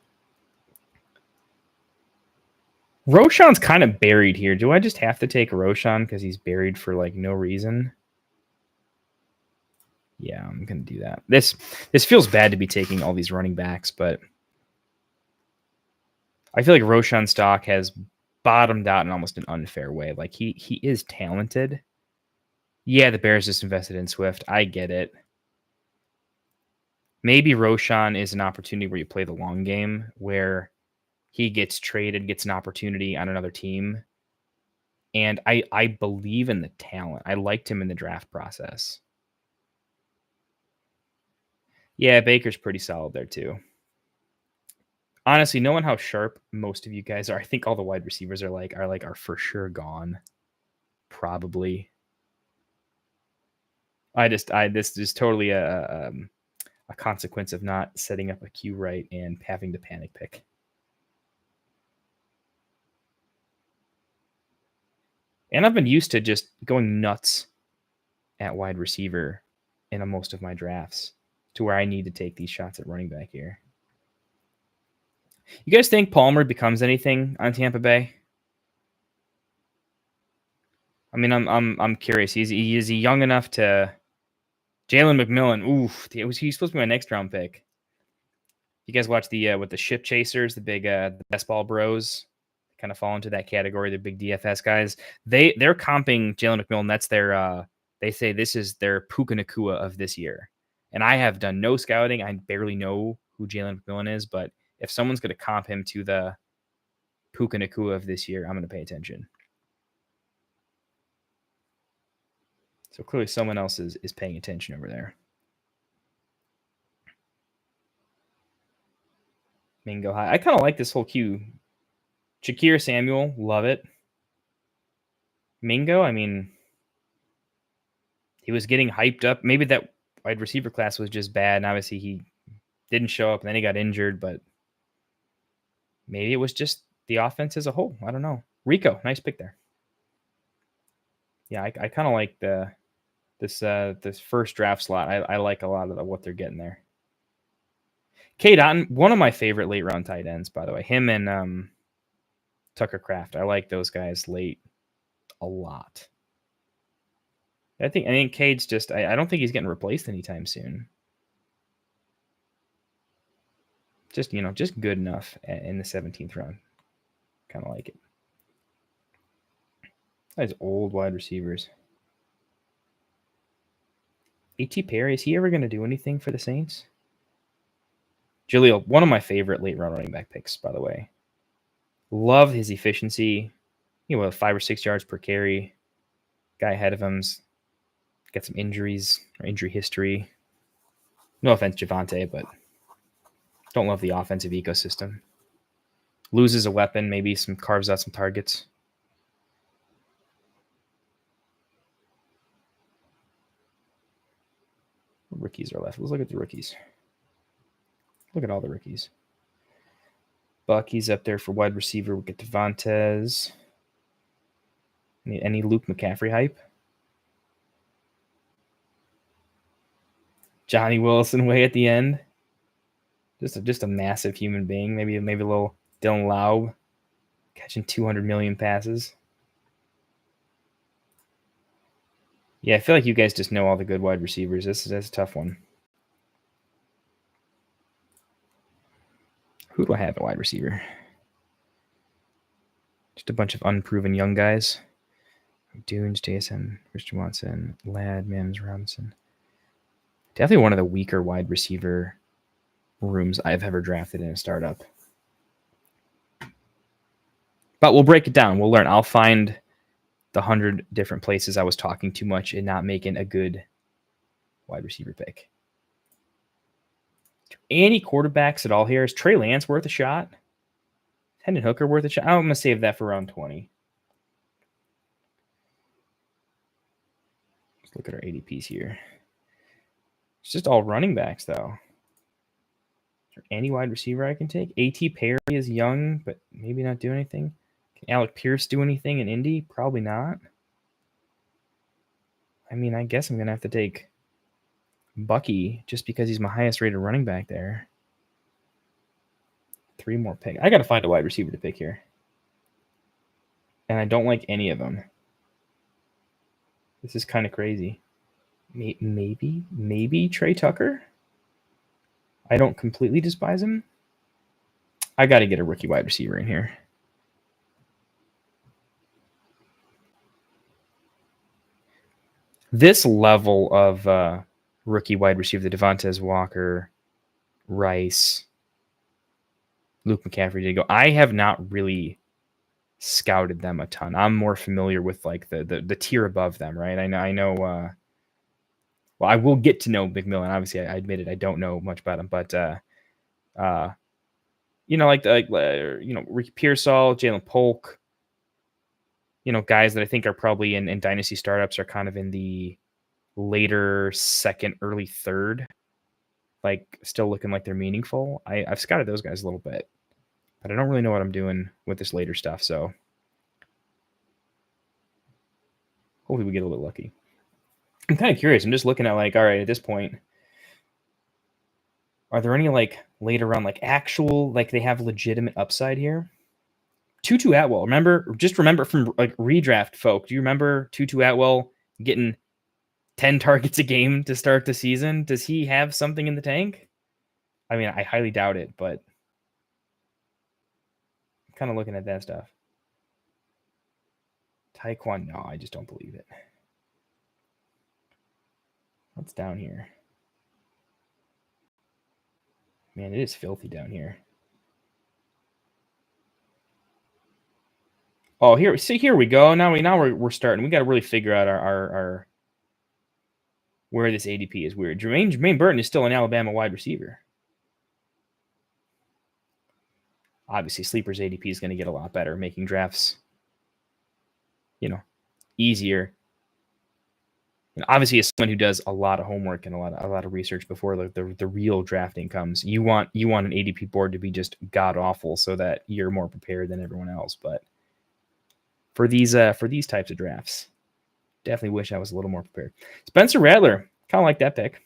Roshan's kind of buried here. Do I just have to take Roshan because he's buried for no reason? Yeah, I'm going to do that. This feels bad to be taking all these running backs, but I feel like Roshan stock has bottomed out in almost an unfair way. He is talented. Yeah, the Bears just invested in Swift. I get it. Maybe Roshan is an opportunity where you play the long game, where he gets traded, gets an opportunity on another team. And I believe in the talent. I liked him in the draft process. Yeah, Baker's pretty solid there too. Honestly, knowing how sharp most of you guys are, I think all the wide receivers are for sure gone. Probably. This is totally a consequence of not setting up a queue right and having to panic pick. And I've been used to just going nuts at wide receiver in most of my drafts to where I need to take these shots at running back here. You guys think Palmer becomes anything on Tampa Bay? I'm curious. Is he young enough to... Jalen McMillan, oof, he's supposed to be my next round pick. You guys watch with the ship chasers, the big the best ball bros, kind of fall into that category. They're big DFS guys. They're comping Jalen McMillan. That's their they say this is their Puka Nacua of this year. And I have done no scouting. I barely know who Jalen McMillan is, but if someone's going to comp him to the Puka Nacua of this year, I'm going to pay attention. So clearly someone else is paying attention over there. Mingo high. I kind of like this whole queue. Shakir Samuel, love it. Mingo, he was getting hyped up. Maybe that wide receiver class was just bad, and obviously he didn't show up, and then he got injured, but Maybe it was just the offense as a whole. I don't know. Rico, nice pick there. Yeah, I kind of like this first draft slot. I like a lot of what they're getting there. Cade Otton, one of my favorite late round tight ends, by the way. Him and Tucker Kraft. I like those guys late a lot. I think Cade's just I don't think he's getting replaced anytime soon. Just just good enough in the 17th round. Kind of like it. Those old wide receivers. A.T. Perry, is he ever going to do anything for the Saints? Jaleel, one of my favorite late round running back picks, by the way. Love his efficiency. 5 or 6 yards per carry. Guy ahead of him's got some injuries or injury history. No offense, Javonte, but don't love the offensive ecosystem. Loses a weapon, maybe carves out some targets. What rookies are left? Let's look at the rookies. Look at all the rookies. Bucky's up there for wide receiver. We get Devontae. Any Luke McCaffrey hype? Johnny Wilson way at the end. Just a massive human being. Maybe a little Dylan Laub catching 200 million passes. Yeah, I feel like you guys just know all the good wide receivers. That's a tough one. Who do I have at wide receiver? Just a bunch of unproven young guys. Dunes, JSN, Christian Watson, Ladd, Mims, Robinson. Definitely one of the weaker wide receiver rooms I've ever drafted in a startup. But we'll break it down. We'll learn. I'll find the 100 different places I was talking too much and not making a good wide receiver pick. Any quarterbacks at all here? Is Trey Lance worth a shot? Hendon Hooker worth a shot? I'm going to save that for round 20. Let's look at our ADPs here. It's just all running backs, though. Is there any wide receiver I can take? A.T. Perry is young, but maybe not do anything. Can Alec Pierce do anything in Indy? Probably not. I mean, I guess I'm going to have to take Bucky just because he's my highest rated running back there. 3 more picks. I got to find a wide receiver to pick here. And I don't like any of them. This is kind of crazy. Maybe Trey Tucker? I don't completely despise him. I got to get a rookie wide receiver in here. This level of rookie wide receiver, the Devontae Walker, Rice, Luke McCaffrey did go. I have not really scouted them a ton. I'm more familiar with like the tier above them, right? I know. Well, I will get to know McMillan. Obviously, I admit it. I don't know much about him, but Ricky Pearsall, Jalen Polk, guys that I think are probably in Dynasty startups are kind of in the later second, early third, like still looking like they're meaningful. I've scouted those guys a little bit, but I don't really know what I'm doing with this later stuff. So hopefully we get a little lucky. I'm kind of curious. I'm just looking at all right, at this point, are there any later on actual they have legitimate upside here? Tutu Atwell. Remember from redraft folk. Do you remember Tutu Atwell getting 10 targets a game to start the season? Does he have something in the tank? I mean, I highly doubt it, but I'm kind of looking at that stuff. Taekwon, no, I just don't believe it. What's down here? Man, it is filthy down here. Oh, here we go. Now we're starting. We got to really figure out our where this ADP is weird. Jermaine Burton is still an Alabama wide receiver. Obviously, Sleeper's ADP is going to get a lot better, making drafts, easier. And obviously, as someone who does a lot of homework and a lot of research before the real drafting comes, you want an ADP board to be just god awful so that you're more prepared than everyone else. But for these types of drafts, definitely wish I was a little more prepared. Spencer Rattler, kind of like that pick.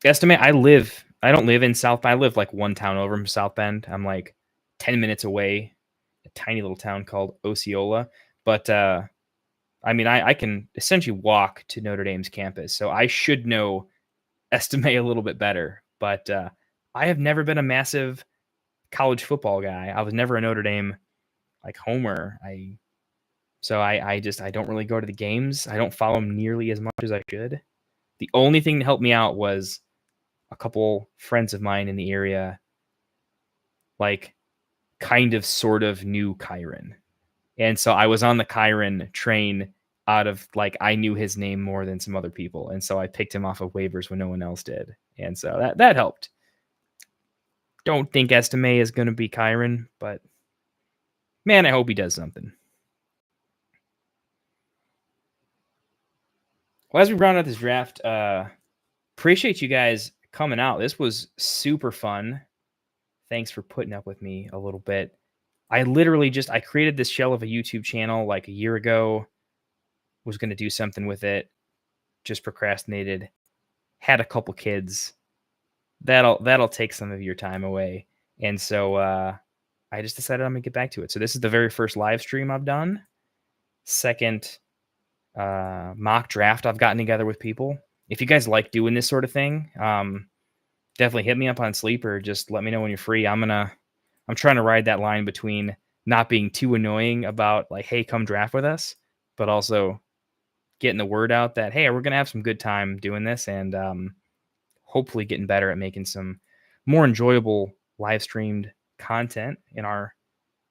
Estimate I don't live in South Bend. I live like one town over from South Bend. I'm like 10 minutes away, a tiny little town called Osceola. But I mean, I can essentially walk to Notre Dame's campus, so I should know Estime a little bit better. But I have never been a massive college football guy. I was never a Notre Dame like homer. I don't really go to the games. I don't follow them nearly as much as I should. The only thing that helped me out was a couple friends of mine in the area, like kind of sort of knew Kyron. And so I was on the Kyron train out of like, I knew his name more than some other people. And so I picked him off of waivers when no one else did. And so that helped. Don't think Estime is going to be Kyron, but man, I hope he does something. Well, as we round out this draft, appreciate you guys coming out. This was super fun. Thanks for putting up with me a little bit. I literally I created this shell of a YouTube channel like a year ago, was going to do something with it, just procrastinated, had a couple kids. That'll take some of your time away. And so I just decided I'm going to get back to it. So this is the very first live stream I've done. Second mock draft I've gotten together with people. If you guys like doing this sort of thing, definitely hit me up on Sleeper. Just let me know when you're free. I'm trying to ride that line between not being too annoying about like, hey, come draft with us, but also getting the word out that, hey, we're going to have some good time doing this, and hopefully getting better at making some more enjoyable live streamed content in our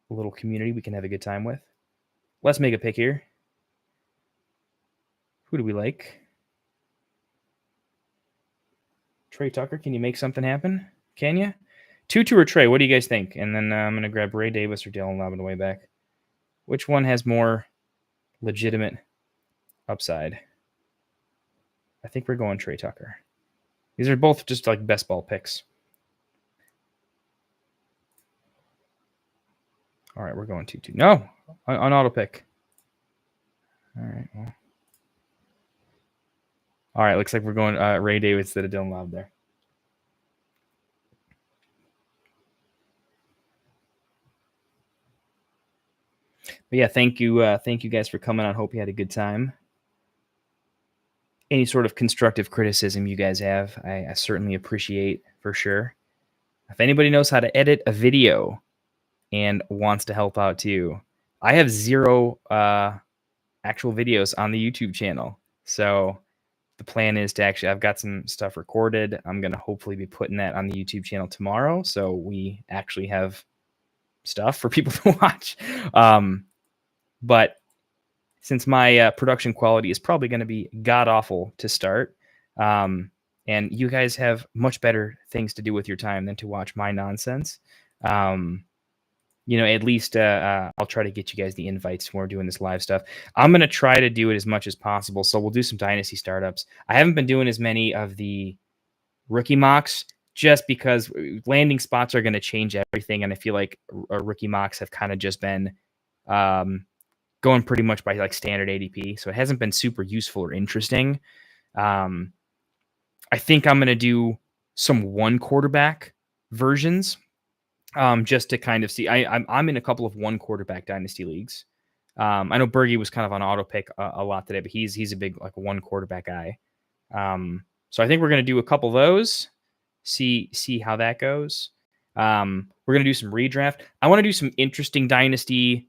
little community we can have a good time with. Let's make a pick here. Who do we like? Trey Tucker, can you make something happen? Can you? Tutu or Trey, what do you guys think? And then I'm going to grab Ray Davis or Dylan Love on the way back. Which one has more legitimate upside? I think we're going Trey Tucker. These are both just like best ball picks. All right, we're going Tutu. No, on auto pick. All right. Well. All right, looks like we're going Ray Davis instead of Dylan Love there. But yeah, thank you guys for coming on. Hope you had a good time. Any sort of constructive criticism you guys have, I certainly appreciate for sure. If anybody knows how to edit a video and wants to help out too, I have 0 actual videos on the YouTube channel. So the plan is to I've got some stuff recorded. I'm going to hopefully be putting that on the YouTube channel tomorrow, so we actually have stuff for people to watch. But since my production quality is probably going to be god-awful to start, and you guys have much better things to do with your time than to watch my nonsense, at least I'll try to get you guys the invites when we're doing this live stuff. I'm going to try to do it as much as possible. So we'll do some Dynasty startups. I haven't been doing as many of the rookie mocks just because landing spots are going to change everything. And I feel like rookie mocks have kind of just been going pretty much by like standard ADP. So it hasn't been super useful or interesting. I think I'm going to do some one quarterback versions. Just to kind of see, I'm in a couple of one quarterback dynasty leagues. I know Bergie was kind of on auto pick a lot today, but he's a big like one quarterback guy. So I think we're gonna do a couple of those, see how that goes. We're gonna do some redraft. I want to do some interesting dynasty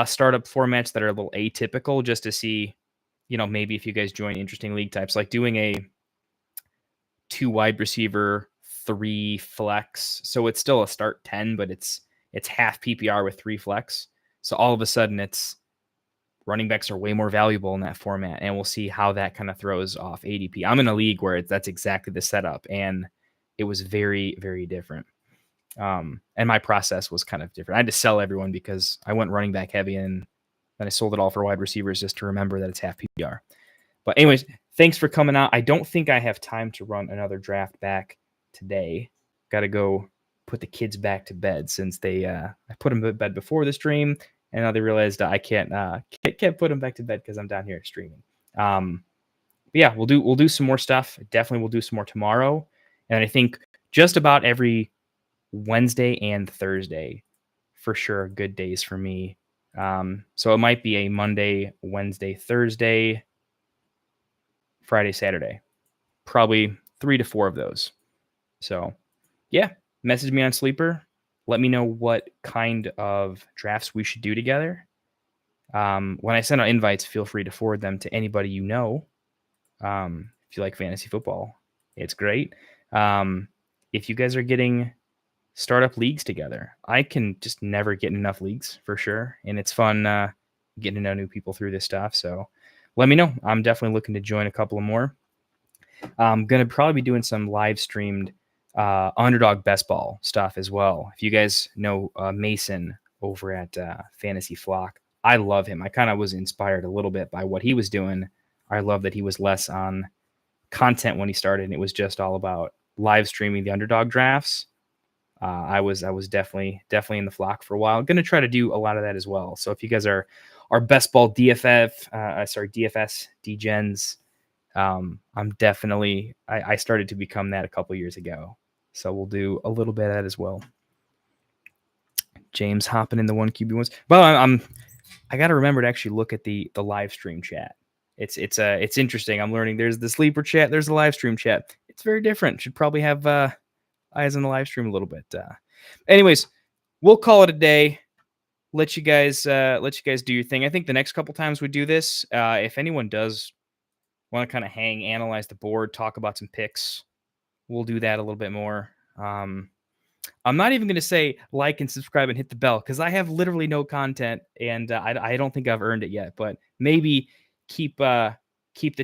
startup formats that are a little atypical, just to see, maybe if you guys join interesting league types, like doing a 2 wide receiver, 3 flex. So it's still a start 10, but it's half PPR with 3 flex. So all of a sudden it's running backs are way more valuable in that format. And we'll see how that kind of throws off ADP. I'm in a league where that's exactly the setup, and it was very, very different. And my process was kind of different. I had to sell everyone because I went running back heavy, and Then I sold it all for wide receivers just to remember that it's half PPR. But anyways, thanks for coming out. I don't think I have time to run another draft back today. Got to go put the kids back to bed since I put them to bed before the stream, and now they realized I can't put them back to bed because I'm down here streaming. Yeah, we'll do some more stuff. Definitely we'll do some more tomorrow. And I think just about every Wednesday and Thursday for sure good days for me. So it might be a Monday, Wednesday, Thursday, Friday, Saturday. Probably 3 to 4 of those. So yeah, message me on Sleeper. Let me know what kind of drafts we should do together. When I send out invites, feel free to forward them to anybody you know. If you like fantasy football, it's great. If you guys are getting startup leagues together, I can just never get enough leagues for sure. And it's fun getting to know new people through this stuff. So let me know. I'm definitely looking to join a couple of more. I'm going to probably be doing some live streamed underdog best ball stuff as well. If you guys know Mason over at Fantasy Flock, I love him. I kind of was inspired a little bit by what he was doing. I love that he was less on content when he started, and it was just all about live streaming the underdog drafts. I was definitely in the Flock for a while. I'm going to try to do a lot of that as well. So if you guys are best ball DFS DGens, I'm definitely, I started to become that a couple years ago. So we'll do a little bit of that as well. James hopping in the 1QB1s. Well, I got to remember to actually look at the live stream chat. It's interesting. I'm learning there's the sleeper chat. There's the live stream chat. It's very different. Should probably have eyes on the live stream a little bit. Anyways, we'll call it a day. Let you guys do your thing. I think the next couple times we do this, if anyone does want to kind of analyze the board, talk about some picks, we'll do that a little bit more. I'm not even going to say like and subscribe and hit the bell because I have literally no content, and I don't think I've earned it yet. But maybe keep the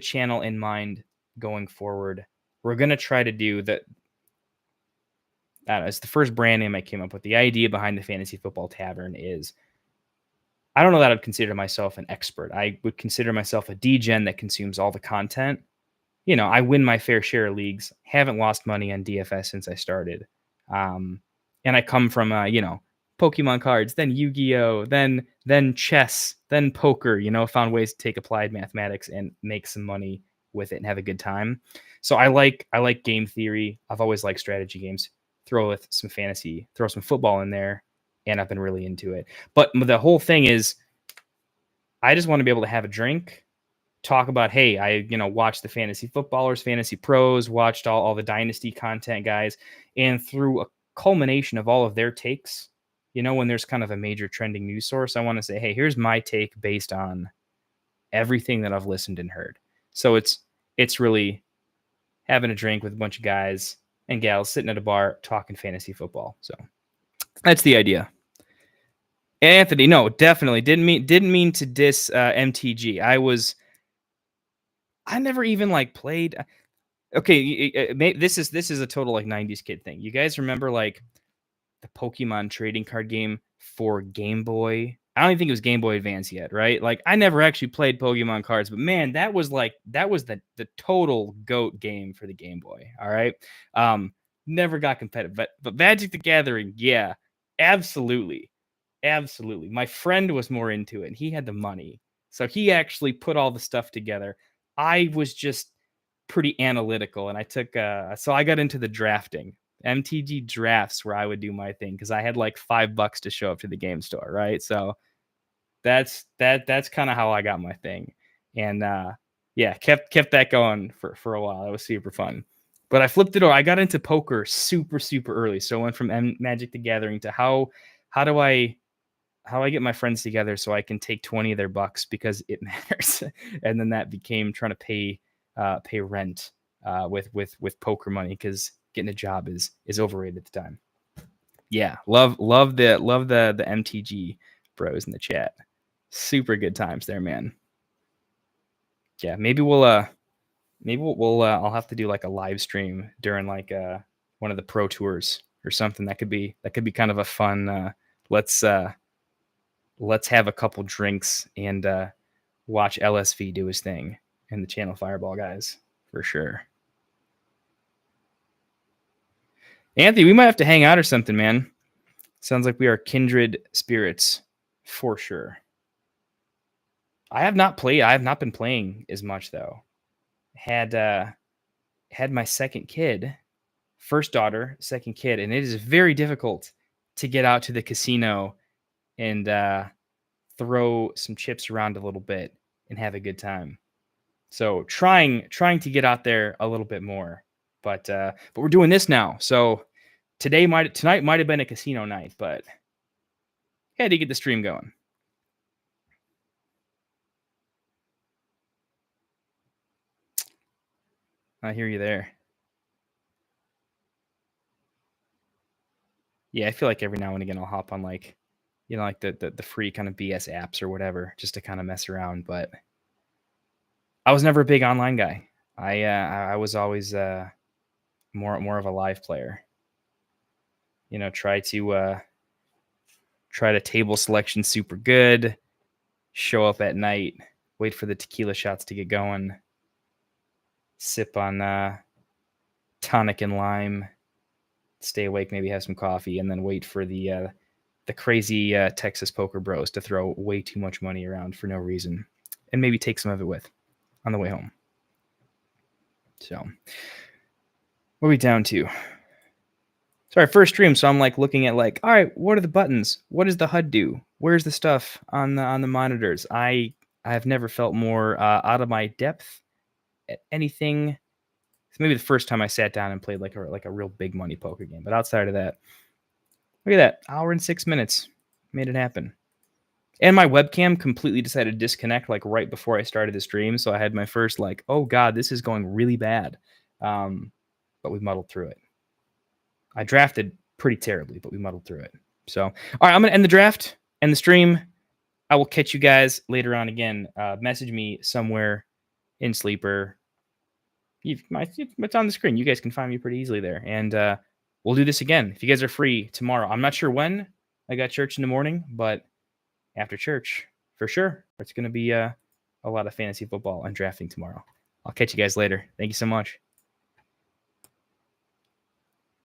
channel in mind going forward. We're going to try to do that. It's the first brand name I came up with. The idea behind the Fantasy Football Tavern is, I don't know that I'd consider myself an expert. I would consider myself a DGen that consumes all the content. You know, I win my fair share of leagues. Haven't lost money on DFS since I started. And I come from, Pokemon cards, then Yu-Gi-Oh, then chess, then poker, found ways to take applied mathematics and make some money with it and have a good time. So I like game theory. I've always liked strategy games. Throw some fantasy, throw some football in there, and I've been really into it. But the whole thing is, I just want to be able to have a drink, talk about, hey, I watched the fantasy footballers, fantasy pros, watched all the Dynasty content guys, and through a culmination of all of their takes, when there's kind of a major trending news source, I want to say, hey, here's my take based on everything that I've listened and heard. So it's really having a drink with a bunch of guys and gals sitting at a bar talking fantasy football. So that's the idea. Anthony, no, definitely didn't mean to diss MTG. I never even played. Okay, this is a total 90s kid thing. You guys remember the Pokemon trading card game for Game Boy? I don't even think it was Game Boy Advance yet, right? I never actually played Pokemon cards, but man, that was the total GOAT game for the Game Boy. All right. Never got competitive, but Magic the Gathering, yeah, absolutely. Absolutely. My friend was more into it and he had the money. So he actually put all the stuff together. I was just pretty analytical, and I took so I got into the drafting. MTG drafts where I would do my thing because I had $5 to show up to the game store, right? So that's kind of how I got my thing. And yeah, kept that going for a while. That was super fun. But I flipped it over. I got into poker super early. So I went from Magic the Gathering to how do I get my friends together so I can take 20 of their bucks because it matters. And then that became trying to pay rent with poker money because getting a job is overrated at the time. Yeah, love the MTG bros in the chat. Super good times there, man. Yeah, maybe we'll I'll have to do a live stream during one of the pro tours or something. That could be kind of a fun let's let's have a couple drinks and watch LSV do his thing and the Channel Fireball guys for sure. Anthony, we might have to hang out or something, man. Sounds like we are kindred spirits for sure. I have not been playing as much though. Had my second kid, first daughter, second kid, and it is very difficult to get out to the casino and throw some chips around a little bit and have a good time. So trying to get out there a little bit more, but we're doing this now. So tonight might have been a casino night, but had to get the stream going. I hear you there. Yeah, I feel like every now and again I'll hop on like the free kind of BS apps or whatever just to kind of mess around, but I was never a big online guy. I was always more of a live player. Try to table selection super good, show up at night, wait for the tequila shots to get going, sip on tonic and lime, stay awake, maybe have some coffee, and then wait for the crazy Texas poker bros to throw way too much money around for no reason, and maybe take some of it with on the way home. So, what are we down to? Sorry, first stream, so I'm like looking at like, all right, what are the buttons? What does the HUD do? Where's the stuff on the monitors? I have never felt more out of my depth at anything. It's maybe the first time I sat down and played like a real big money poker game. But outside of that, look at that, hour and 6 minutes, made it happen. And my webcam completely decided to disconnect like right before I started the stream, so I had my first like, oh god, this is going really bad. But we muddled through it. I drafted pretty terribly, but we muddled through it. So, all right, I'm going to end the draft and the stream. I will catch you guys later on again. Message me somewhere in Sleeper. It's on the screen. You guys can find me pretty easily there. And we'll do this again. If you guys are free tomorrow. I'm not sure when. I got church in the morning, but after church, for sure. It's going to be a lot of fantasy football and drafting tomorrow. I'll catch you guys later. Thank you so much.